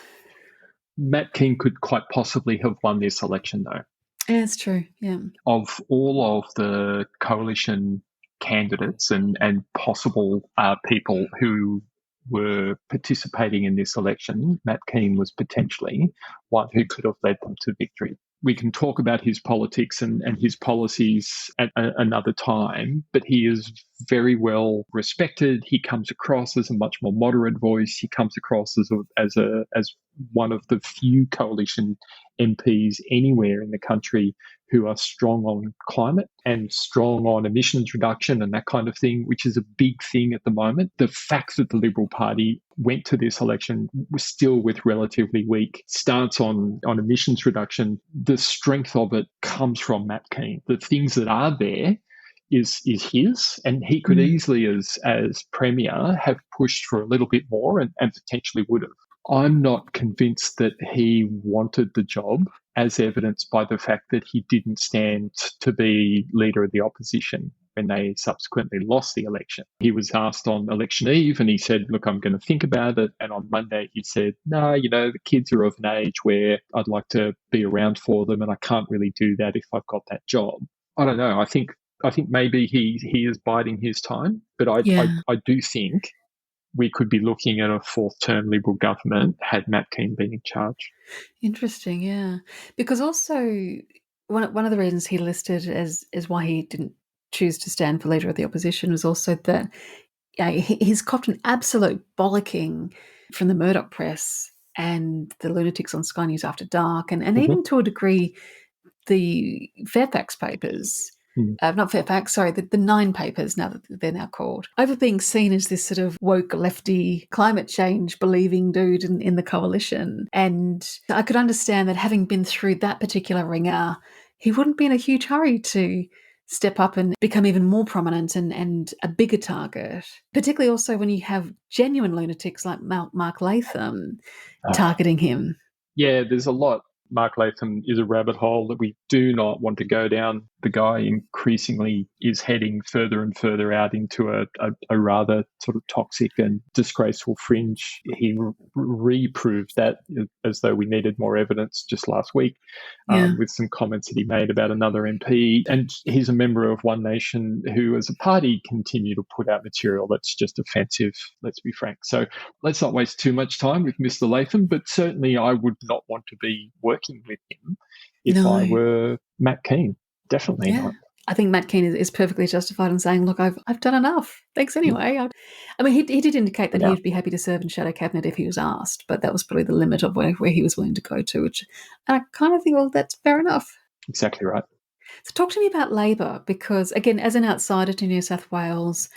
S2: Matt Kean could quite possibly have won this election, though.
S1: Yeah, it's true. Yeah.
S2: Of all of the coalition candidates and possible people who were participating in this election, Matt Kean was potentially one who could have led them to victory. We can talk about his politics and his policies at another time, but he is very well respected. He comes across as a much more moderate voice. He comes across as one of the few coalition MPs anywhere in the country who are strong on climate and strong on emissions reduction and that kind of thing, which is a big thing at the moment. The fact that the Liberal Party went to this election was still with relatively weak stance on emissions reduction, the strength of it comes from Matt Kean. The things that are there is his, and he could easily, as Premier, have pushed for a little bit more and potentially would have. I'm not convinced that he wanted the job, as evidenced by the fact that he didn't stand to be leader of the opposition when they subsequently lost the election. He was asked on election eve and he said, look, I'm going to think about it. And on Monday he said, no, the kids are of an age where I'd like to be around for them and I can't really do that if I've got that job. I don't know. I think maybe he is biding his time, but I do think we could be looking at a fourth-term Liberal government had Matt Kean been in charge.
S1: Interesting, yeah. Because also one of the reasons he listed as why he didn't choose to stand for leader of the opposition was also that he's copped an absolute bollocking from the Murdoch press and the lunatics on Sky News After Dark, and even to a degree the Fairfax papers. Not Fairfax, sorry, the Nine papers, now that they're now called, over being seen as this sort of woke, lefty, climate change believing dude in the coalition. And I could understand that having been through that particular ringer, he wouldn't be in a huge hurry to step up and become even more prominent and a bigger target, particularly also when you have genuine lunatics like Mark Latham targeting him.
S2: Yeah, there's a lot. Mark Latham is a rabbit hole that we do not want to go down. The guy increasingly is heading further and further out into a rather sort of toxic and disgraceful fringe. He reproved that as though we needed more evidence just last week with some comments that he made about another MP. And he's a member of One Nation who, as a party, continue to put out material that's just offensive, let's be frank. So let's not waste too much time with Mr. Latham, but certainly I would not want to be working with him if I were Matt Kean. Definitely not.
S1: I think Matt Kean is perfectly justified in saying, look, I've done enough. Thanks anyway. I mean, he did indicate that he'd be happy to serve in shadow cabinet if he was asked, but that was probably the limit of where he was willing to go to, and I kind of think, well, that's fair enough.
S2: Exactly right.
S1: So talk to me about Labor, because, again, as an outsider to New South Wales,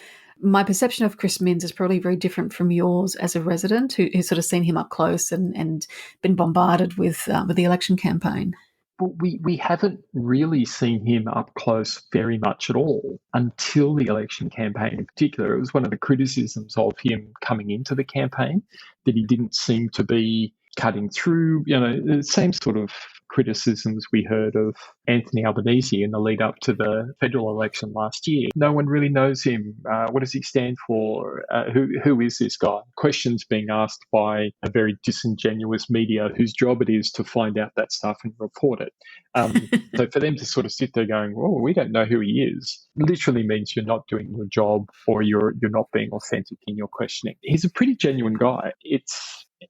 S1: my perception of Chris Minns is probably very different from yours as a resident who's sort of seen him up close and been bombarded with the election campaign.
S2: But we haven't really seen him up close very much at all until the election campaign in particular. It was one of the criticisms of him coming into the campaign that he didn't seem to be cutting through, the same sort of criticisms we heard of Anthony Albanese in the lead up to the federal election last year. No one really knows him. What does he stand for? Who is this guy? Questions being asked by a very disingenuous media whose job it is to find out that stuff and report it. So for them to sort of sit there going, "Oh, we don't know who he is," literally means you're not doing your job or you're not being authentic in your questioning. He's a pretty genuine guy.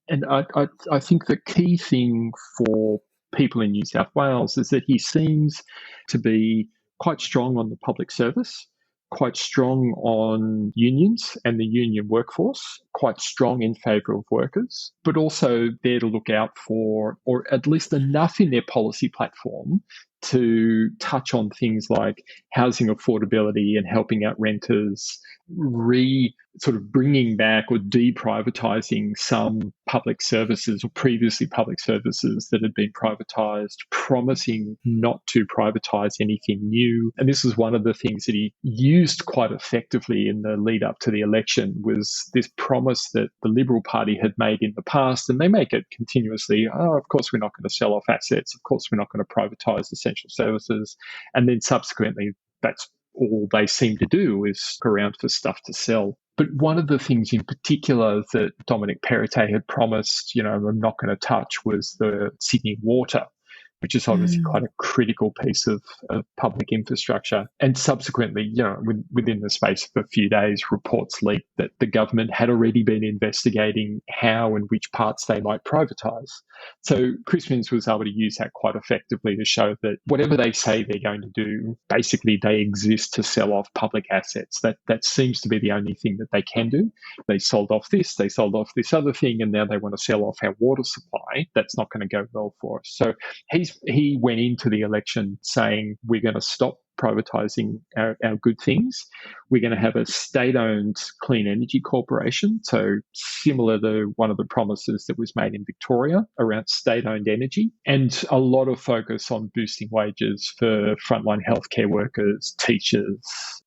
S2: And I think the key thing for people in New South Wales is that he seems to be quite strong on the public service, quite strong on unions and the union workforce, quite strong in favour of workers, but also there to look out for, or at least enough in their policy platform to touch on things like housing affordability and helping out renters, sort of bringing back or deprivatising some public services or previously public services that had been privatised, promising not to privatise anything new. And this was one of the things that he used quite effectively in the lead up to the election, was this promise promise that the Liberal Party had made in the past, and they make it continuously. Oh, of course, we're not going to sell off assets. Of course, we're not going to privatise essential services. And then subsequently, that's all they seem to do is look around for stuff to sell. But one of the things in particular that Dominic Perrottet had promised, I'm not going to touch, was the Sydney Water, which is obviously quite a critical piece of public infrastructure. And subsequently, within the space of a few days, reports leaked that the government had already been investigating how and which parts they might privatise. So Chris Minns was able to use that quite effectively to show that whatever they say they're going to do, basically they exist to sell off public assets. That seems to be the only thing that they can do. They sold off this, they sold off this other thing, and now they want to sell off our water supply. That's not going to go well for us. So he went into the election saying, we're going to stop privatising our good things. We're going to have a state-owned clean energy corporation, so similar to one of the promises that was made in Victoria around state-owned energy, and a lot of focus on boosting wages for frontline healthcare workers, teachers,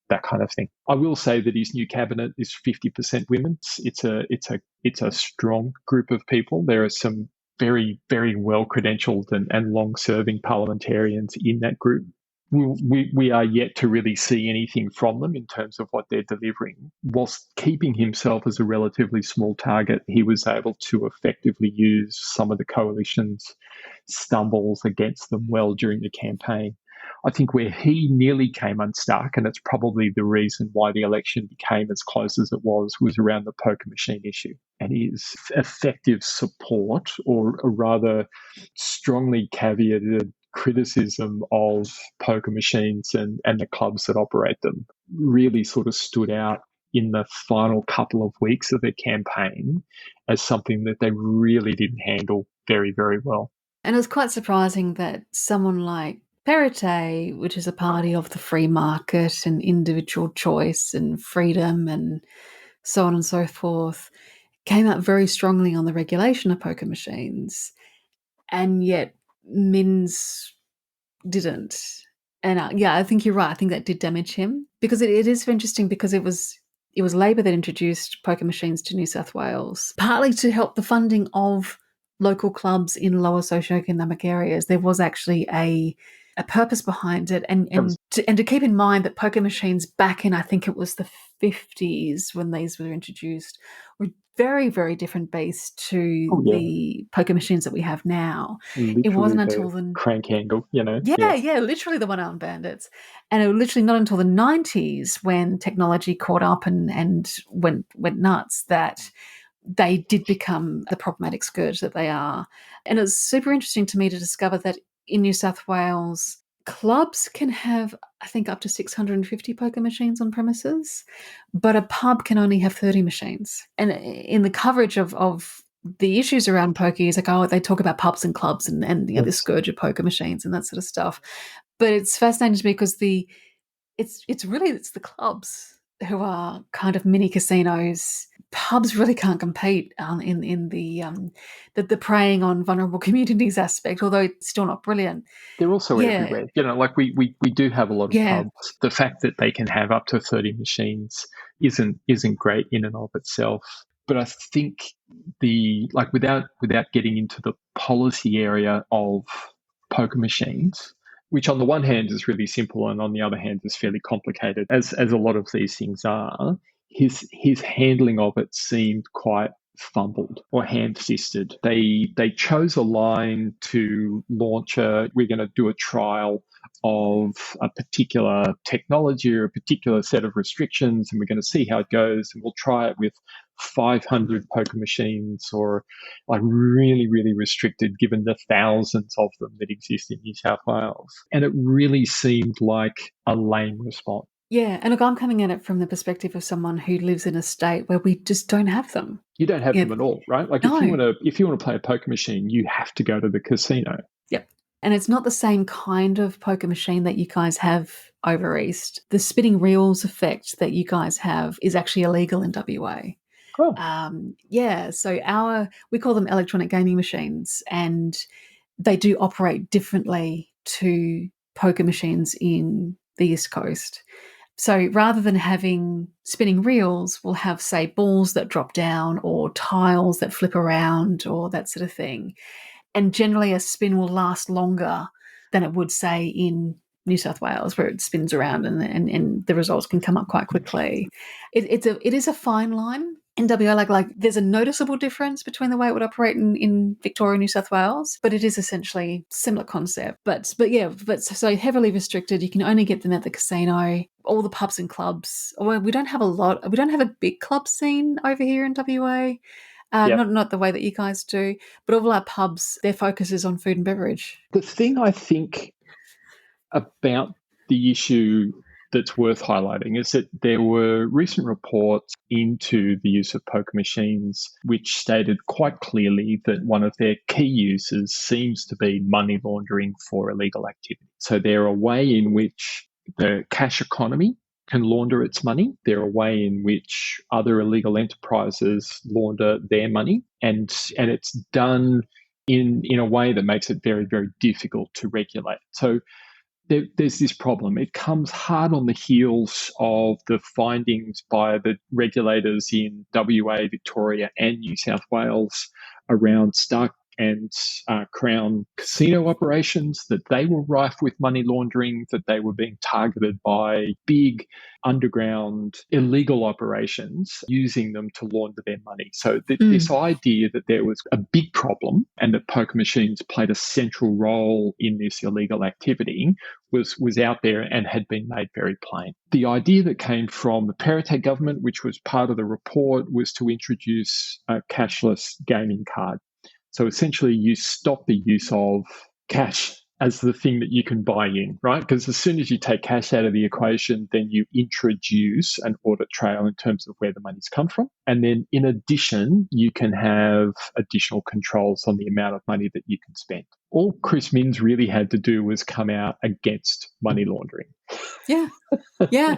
S2: that kind of thing. I will say that his new cabinet is 50% women. It's a strong group of people. There are some very, very well credentialed and long-serving parliamentarians in that group. We are yet to really see anything from them in terms of what they're delivering. Whilst keeping himself as a relatively small target, he was able to effectively use some of the coalition's stumbles against them well during the campaign. I think where he nearly came unstuck, and it's probably the reason why the election became as close as it was around the poker machine issue. And his effective support, or rather strongly caveated criticism of poker machines and the clubs that operate them, really sort of stood out in the final couple of weeks of their campaign as something that they really didn't handle very, very well.
S1: And it was quite surprising that someone like Perrottet, which is a party of the free market and individual choice and freedom and so on and so forth, came out very strongly on the regulation of poker machines, and yet Minns didn't. And I think you're right. I think that did damage him, because it is interesting, because it was Labor that introduced poker machines to New South Wales, partly to help the funding of local clubs in lower socioeconomic areas. There was actually a purpose behind it, and to keep in mind that poker machines back in, I think it was the 50s when these were introduced, were very, very different base to the poker machines that we have now.
S2: Literally
S1: it wasn't until the
S2: crank handle,
S1: literally the one-armed bandits, and it was literally not until the 90s when technology caught up and went nuts that they did become the problematic scourge that they are. And it's super interesting to me to discover that in New South Wales, clubs can have, I think, up to 650 poker machines on premises, but a pub can only have 30 machines. And in the coverage of the issues around poker, is like, they talk about pubs and clubs and the scourge of poker machines and that sort of stuff. But it's fascinating to me because it's really the clubs who are kind of mini casinos. Pubs really can't compete in the preying on vulnerable communities aspect, although it's still not brilliant.
S2: They're also everywhere. Like we do have a lot of pubs. The fact that they can have up to 30 machines isn't great in and of itself. But I think without getting into the policy area of poker machines, which on the one hand is really simple and on the other hand is fairly complicated, as a lot of these things are, his handling of it seemed quite fumbled or hand-fisted. They chose a line to launch we're going to do a trial of a particular technology or a particular set of restrictions, and we're going to see how it goes, and we'll try it with 500 poker machines, or really, really restricted given the thousands of them that exist in New South Wales. And it really seemed like a lame response.
S1: Yeah, and look, I'm coming at it from the perspective of someone who lives in a state where we just don't have them.
S2: You don't have them at all, right?
S1: No.
S2: If you want to play a poker machine, you have to go to the casino.
S1: Yep. And it's not the same kind of poker machine that you guys have over east. The spinning reels effect that you guys have is actually illegal in WA.
S2: Cool.
S1: So we call them electronic gaming machines, and they do operate differently to poker machines in the East Coast. So rather than having spinning reels, we'll have, say, balls that drop down or tiles that flip around or that sort of thing. And generally a spin will last longer than it would, say, in New South Wales, where it spins around and the results can come up quite quickly. It is a fine line. In WA, like there's a noticeable difference between the way it would operate in Victoria and New South Wales, but it is essentially similar concept. But so heavily restricted. You can only get them at the casino. All the pubs and clubs. Well, we don't have a big club scene over here in WA.
S2: Yep.
S1: Not the way that you guys do, but all our pubs, their focus is on food and beverage.
S2: The thing I think about the issue that's worth highlighting is that there were recent reports into the use of poker machines which stated quite clearly that one of their key uses seems to be money laundering for illegal activity. So they're a way in which the cash economy can launder its money. They're a way in which other illegal enterprises launder their money, and it's done in a way that makes it very, very difficult to regulate. So there's this problem. It comes hard on the heels of the findings by the regulators in WA, Victoria, and New South Wales around Stark and Crown casino operations, that they were rife with money laundering, that they were being targeted by big underground illegal operations, using them to launder their money. So this idea that there was a big problem and that poker machines played a central role in this illegal activity was out there and had been made very plain. The idea that came from the Perrottet government, which was part of the report, was to introduce a cashless gaming card. So essentially, you stop the use of cash as the thing that you can buy in, right? Because as soon as you take cash out of the equation, then you introduce an audit trail in terms of where the money's come from. And then in addition, you can have additional controls on the amount of money that you can spend. All Chris Minns really had to do was come out against money laundering.
S1: Yeah. Yeah.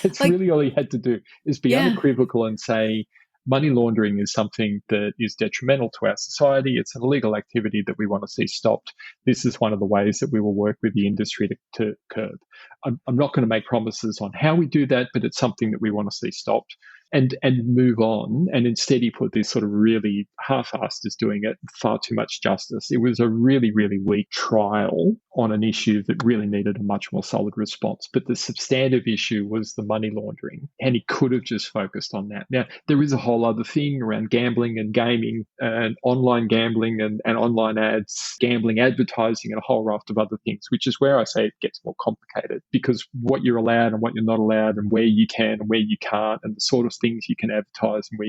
S2: It's really all he had to do, is be unequivocal and say, money laundering is something that is detrimental to our society. It's an illegal activity that we want to see stopped. This is one of the ways that we will work with the industry to curb. I'm not going to make promises on how we do that, but it's something that we want to see stopped and move on. And instead, he put this sort of really half-assed as doing it, far too much justice. It was a really, really weak trial on an issue that really needed a much more solid response. But the substantive issue was the money laundering, and he could have just focused on that. Now, there is a whole other thing around gambling and gaming and online gambling and online ads, gambling advertising, and a whole raft of other things, which is where I say it gets more complicated, because what you're allowed and what you're not allowed and where you can and where you can't and the sort of things you can advertise and where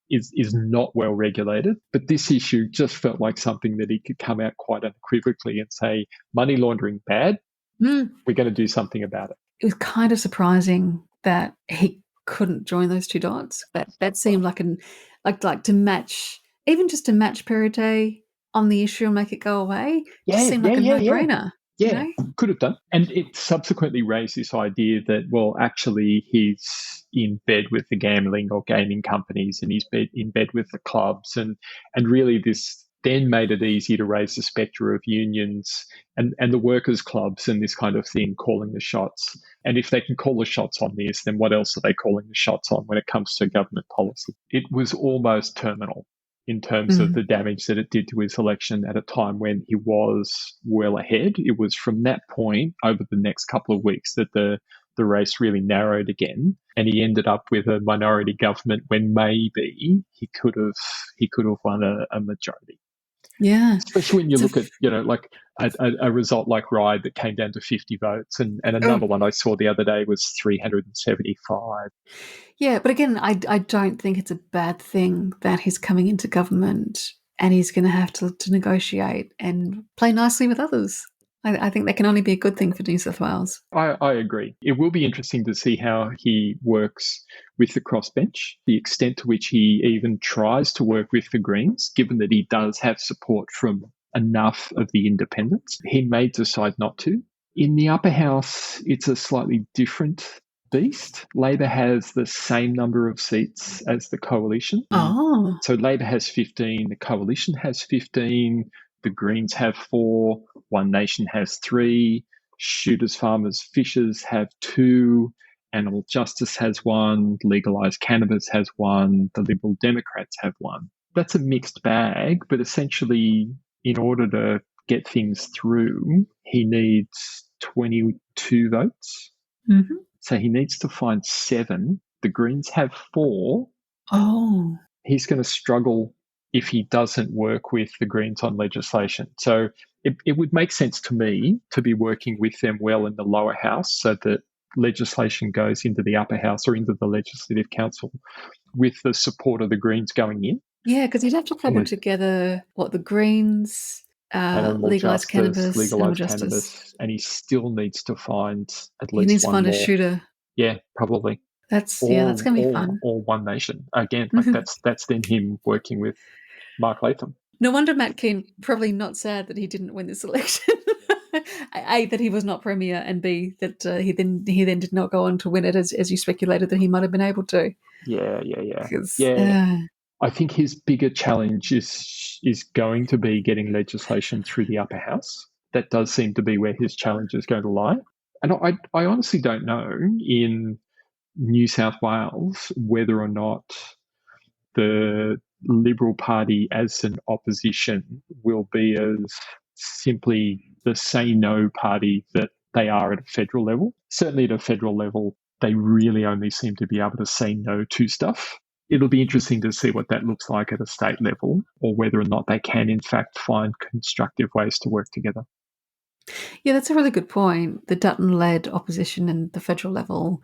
S2: is not well regulated. But this issue just felt like something that he could come out quite unequivocally and say, money laundering bad, we're going to do something about it.
S1: It was kind of surprising that he couldn't join those two dots. That seemed like to match, even just to match Perrottet on the issue and make it go away. Just seemed like a no-brainer.
S2: Yeah,
S1: you know?
S2: Could have done. And it subsequently raised this idea that, well, actually he's in bed with the gambling or gaming companies and he's in bed with the clubs. And really this then made it easy to raise the spectre of unions and the workers' clubs and this kind of thing calling the shots. And if they can call the shots on this, then what else are they calling the shots on when it comes to government policy? It was almost terminal in terms of the damage that it did to his election at a time when he was well ahead. It was from that point over the next couple of weeks that the race really narrowed again, and he ended up with a minority government when maybe he could have won a majority.
S1: Yeah.
S2: Especially when you look at, like a result like Ryde that came down to 50 votes and another one I saw the other day was 375.
S1: Yeah, but again, I don't think it's a bad thing that he's coming into government and he's going to have to negotiate and play nicely with others. I think that can only be a good thing for New South Wales.
S2: I agree. It will be interesting to see how he works with the crossbench, the extent to which he even tries to work with the Greens, given that he does have support from enough of the independents. He may decide not to. In the upper house, it's a slightly different beast. Labor has the same number of seats as the coalition.
S1: Oh.
S2: So Labor has 15, the coalition has 15, the Greens have 4, One Nation has 3, shooters, farmers, fishers have 2. Animal Justice has 1. Legalised Cannabis has 1. The Liberal Democrats have 1. That's a mixed bag, but essentially, in order to get things through, he needs 22 votes.
S1: Mm-hmm.
S2: So he needs to find 7. The Greens have 4.
S1: Oh.
S2: He's going to struggle if he doesn't work with the Greens on legislation. So it would make sense to me to be working with them well in the lower house so that legislation goes into the upper house or into the Legislative Council with the support of the Greens going in.
S1: Yeah, because you'd have to cobble together the Greens,
S2: Animal
S1: legalised cannabis, animal
S2: legalised
S1: justice.
S2: cannabis, and he still needs to find at
S1: He
S2: least
S1: needs to
S2: one
S1: find
S2: more.
S1: a shooter.
S2: Yeah, probably.
S1: That's going to be fun.
S2: Or One Nation. Again, like that's then him working with Mark Latham.
S1: No wonder Matt Keane probably not sad that he didn't win this election. A, that he was not premier, and B, that he then did not go on to win it as you speculated that he might have been able to.
S2: Yeah.
S1: Yeah.
S2: I think his bigger challenge is going to be getting legislation through the upper house. That does seem to be where his challenge is going to lie. And I honestly don't know in New South Wales whether or not the Liberal Party as an opposition will be as simply the say no party that they are at a federal level. Certainly at a federal level, they really only seem to be able to say no to stuff. It'll be interesting to see what that looks like at a state level, or whether or not they can in fact find constructive ways to work together.
S1: Yeah, that's a really good point. The Dutton-led opposition and the federal level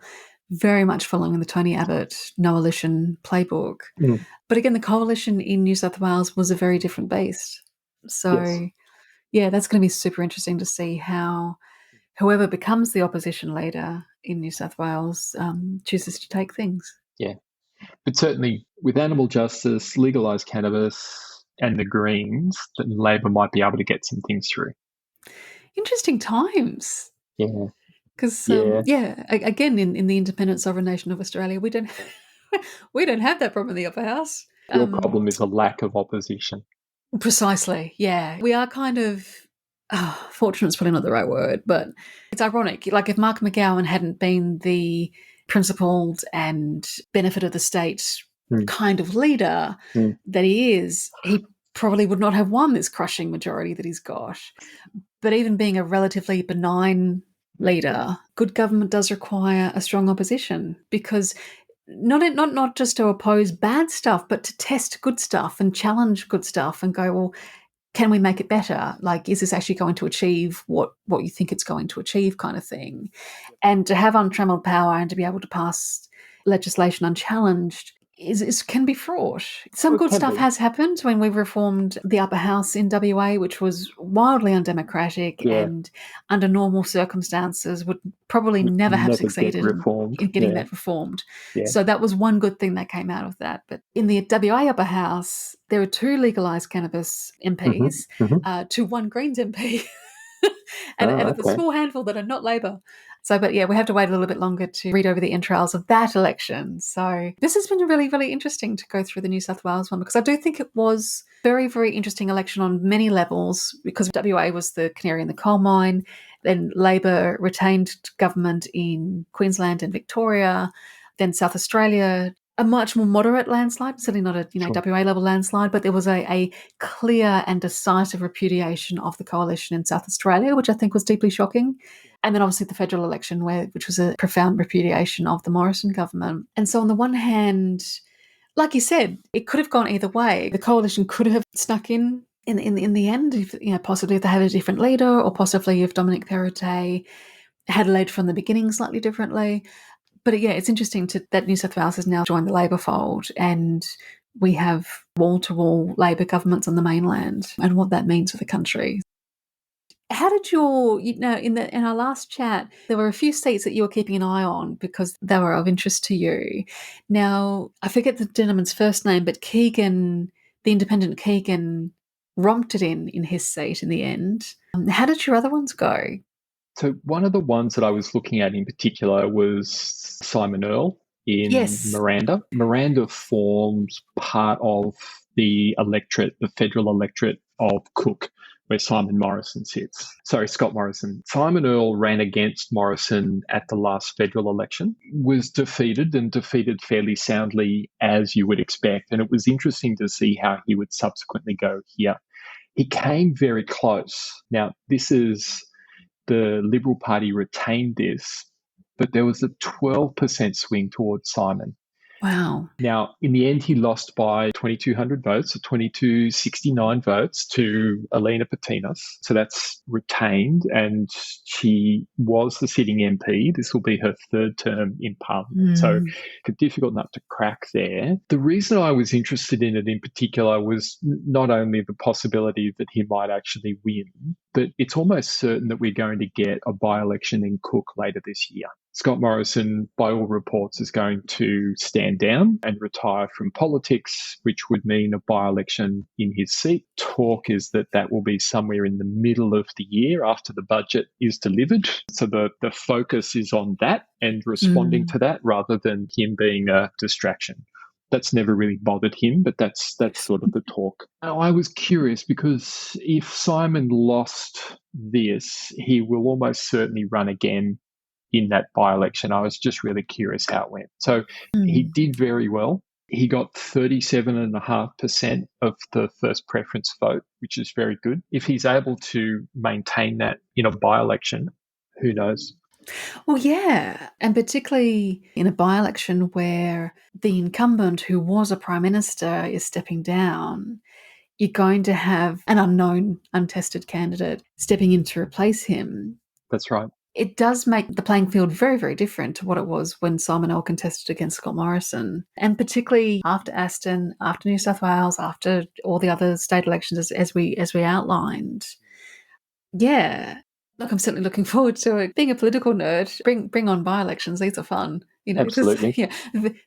S1: very much following the Tony Abbott coalition playbook.
S2: Mm.
S1: But again, the coalition in New South Wales was a very different beast. So,
S2: Yes.
S1: Yeah, that's going to be super interesting to see how whoever becomes the opposition leader in New South Wales chooses to take things.
S2: Yeah. But certainly with animal justice, legalised cannabis, and the Greens, that Labor might be able to get some things through.
S1: Interesting times.
S2: Yeah.
S1: Because, again, in the independent sovereign nation of Australia, we don't have that problem in the upper house.
S2: Your problem is a lack of opposition.
S1: Precisely, yeah. We are kind of, fortunate is probably not the right word, but it's ironic. Like if Mark McGowan hadn't been the principled and benefit of the state kind of leader that he is, he probably would not have won this crushing majority that he's got. But even being a relatively benign leader, good government does require a strong opposition, because not just to oppose bad stuff, but to test good stuff and challenge good stuff and go, well, can we make it better? Like, is this actually going to achieve what you think it's going to achieve, kind of thing? And to have untrammeled power and to be able to pass legislation unchallenged can be fraught. Some good stuff has happened when we've reformed the upper house in WA, which was wildly undemocratic and under normal circumstances would probably never have succeeded in getting that reformed. Yeah. So that was one good thing that came out of that. But in the WA upper house, there are 2 legalised cannabis MPs to 1 Greens MP. and a small handful that are not Labor. So, but yeah, we have to wait a little bit longer to read over the entrails of that election. So this has been really, really interesting to go through the New South Wales one, because I do think it was very, very interesting election on many levels, because WA was the canary in the coal mine. Then Labor retained government in Queensland and Victoria. Then South Australia, a much more moderate landslide, certainly not a WA level landslide, but there was a clear and decisive repudiation of the coalition in South Australia, which I think was deeply shocking. And then obviously the federal election, which was a profound repudiation of the Morrison government. And so on the one hand, like you said, it could have gone either way. The coalition could have snuck in the end, if, possibly if they had a different leader, or possibly if Dominic Perrottet had led from the beginning slightly differently. But yeah, it's interesting that New South Wales has now joined the Labor fold, and we have wall-to-wall Labor governments on the mainland, and what that means for the country. How did in our last chat, there were a few seats that you were keeping an eye on because they were of interest to you. Now, I forget the gentleman's first name, but Keegan, the independent Keegan, romped it in his seat in the end. How did your other ones go?
S2: So one of the ones that I was looking at in particular was Simon Earl in Miranda. Miranda forms part of the electorate, the federal electorate of Cook, where Simon Morrison sits. Sorry, Scott Morrison. Simon Earl ran against Morrison at the last federal election, was defeated and defeated fairly soundly, as you would expect. And it was interesting to see how he would subsequently go here. He came very close. Now, this is the Liberal Party retained this, but there was a 12% swing towards Simon.
S1: Wow.
S2: Now, in the end, he lost by 2,200 votes, so 2,269 votes to Elena Patinas. So that's retained, and she was the sitting MP. This will be her third term in Parliament. So a difficult nut to crack there. The reason I was interested in it in particular was not only the possibility that he might actually win, but it's almost certain that we're going to get a by-election in Cook later this year. Scott Morrison, by all reports, is going to stand down and retire from politics, which would mean a by-election in his seat. Talk is that that will be somewhere in the middle of the year after the budget is delivered. So the focus is on that and responding to that rather than him being a distraction. That's never really bothered him, but that's sort of the talk. Now, I was curious because if Simon lost this, he will almost certainly run again in that by-election. I was just really curious how it went. So he did very well. He got 37.5% of the first preference vote, which is very good. If he's able to maintain that in a by-election, who knows?
S1: Well, yeah, and particularly in a by-election where the incumbent who was a prime minister is stepping down, you're going to have an unknown, untested candidate stepping in to replace him.
S2: That's right.
S1: It does make the playing field very, very different to what it was when Simon Earl contested against Scott Morrison. And particularly after Aston, after New South Wales, after all the other state elections as we outlined. Yeah. Look, I'm certainly looking forward to it. Being a political nerd, bring on by-elections. These are fun.
S2: Absolutely.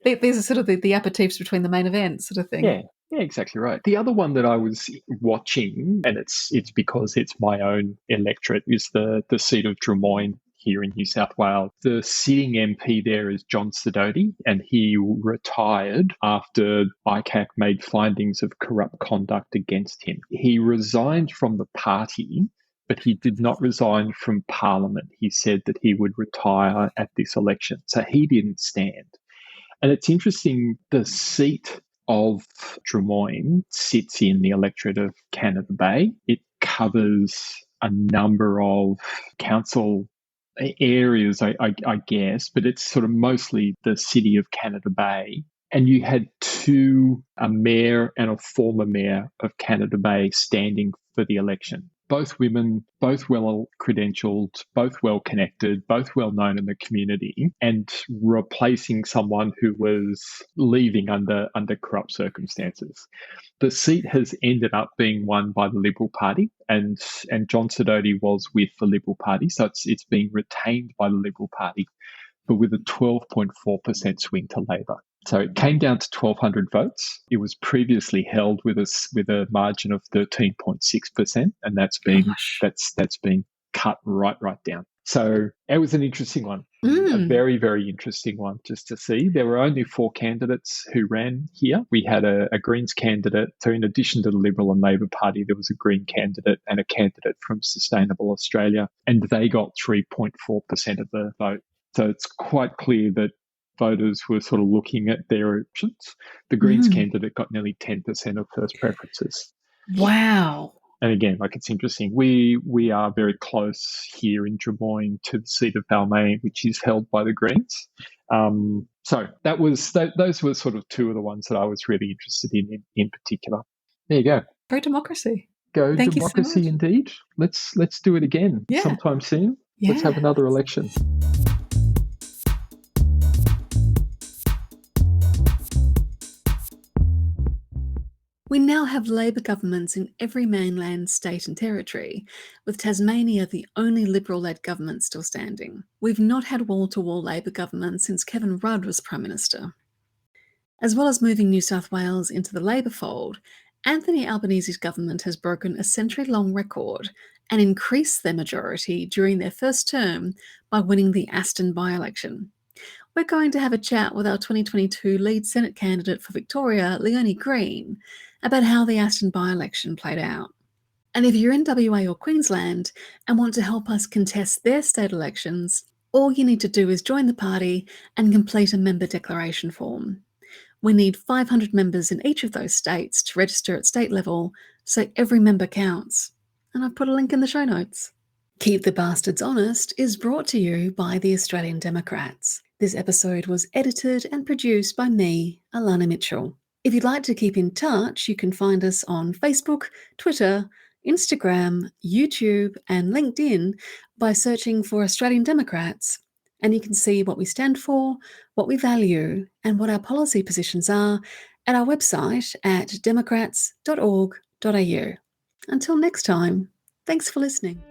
S1: These are sort of the aperitifs between the main events sort of thing.
S2: Yeah, exactly right. The other one that I was watching, and it's because it's my own electorate, is the seat of Drummoyne here in New South Wales. The sitting MP there is John Sidoti, and he retired after ICAC made findings of corrupt conduct against him. He resigned from the party, but he did not resign from Parliament. He said that he would retire at this election. So he didn't stand. And it's interesting, the seat of Drummoyne sits in the electorate of Canada Bay. It covers a number of council areas, I guess, but it's sort of mostly the city of Canada Bay. And you had a mayor and a former mayor of Canada Bay standing for the election. Both women, both well credentialed, both well connected, both well known in the community, and replacing someone who was leaving under corrupt circumstances. The seat has ended up being won by the Liberal Party, and John Sidoti was with the Liberal Party, so it's being retained by the Liberal Party, but with a 12.4% swing to Labor. So it came down to 1,200 votes. It was previously held with a margin of 13.6%, and that's been cut right down. So it was an interesting one, a very, very interesting one just to see. There were only 4 candidates who ran here. We had a Greens candidate. So in addition to the Liberal and Labor Party, there was a Green candidate and a candidate from Sustainable Australia, and they got 3.4% of the vote. So it's quite clear that voters were sort of looking at their options. The Greens candidate got nearly 10% of first preferences.
S1: Wow.
S2: And again, it's interesting. We are very close here in Drummoyne to the seat of Balmain, which is held by the Greens. So those were sort of 2 of the ones that I was really interested in particular. There you go.
S1: Go democracy.
S2: Go
S1: Thank
S2: democracy
S1: you so much.
S2: Indeed. Let's do it again sometime soon.
S1: Yeah.
S2: Let's have another election.
S1: We now have Labor governments in every mainland state and territory, with Tasmania the only Liberal-led government still standing. We've not had wall-to-wall Labor government since Kevin Rudd was Prime Minister. As well as moving New South Wales into the Labor fold, Anthony Albanese's government has broken a century-long record and increased their majority during their first term by winning the Aston by-election. We're going to have a chat with our 2022 lead Senate candidate for Victoria, Leonie Green, about how the Aston by-election played out. And if you're in WA or Queensland and want to help us contest their state elections, all you need to do is join the party and complete a member declaration form. We need 500 members in each of those states to register at state level, so every member counts. And I've put a link in the show notes. Keep the Bastards Honest is brought to you by the Australian Democrats. This episode was edited and produced by me, Elana Mitchell. If you'd like to keep in touch, you can find us on Facebook, Twitter, Instagram, YouTube, and LinkedIn by searching for Australian Democrats. And you can see what we stand for, what we value, and what our policy positions are at our website at democrats.org.au. Until next time, thanks for listening.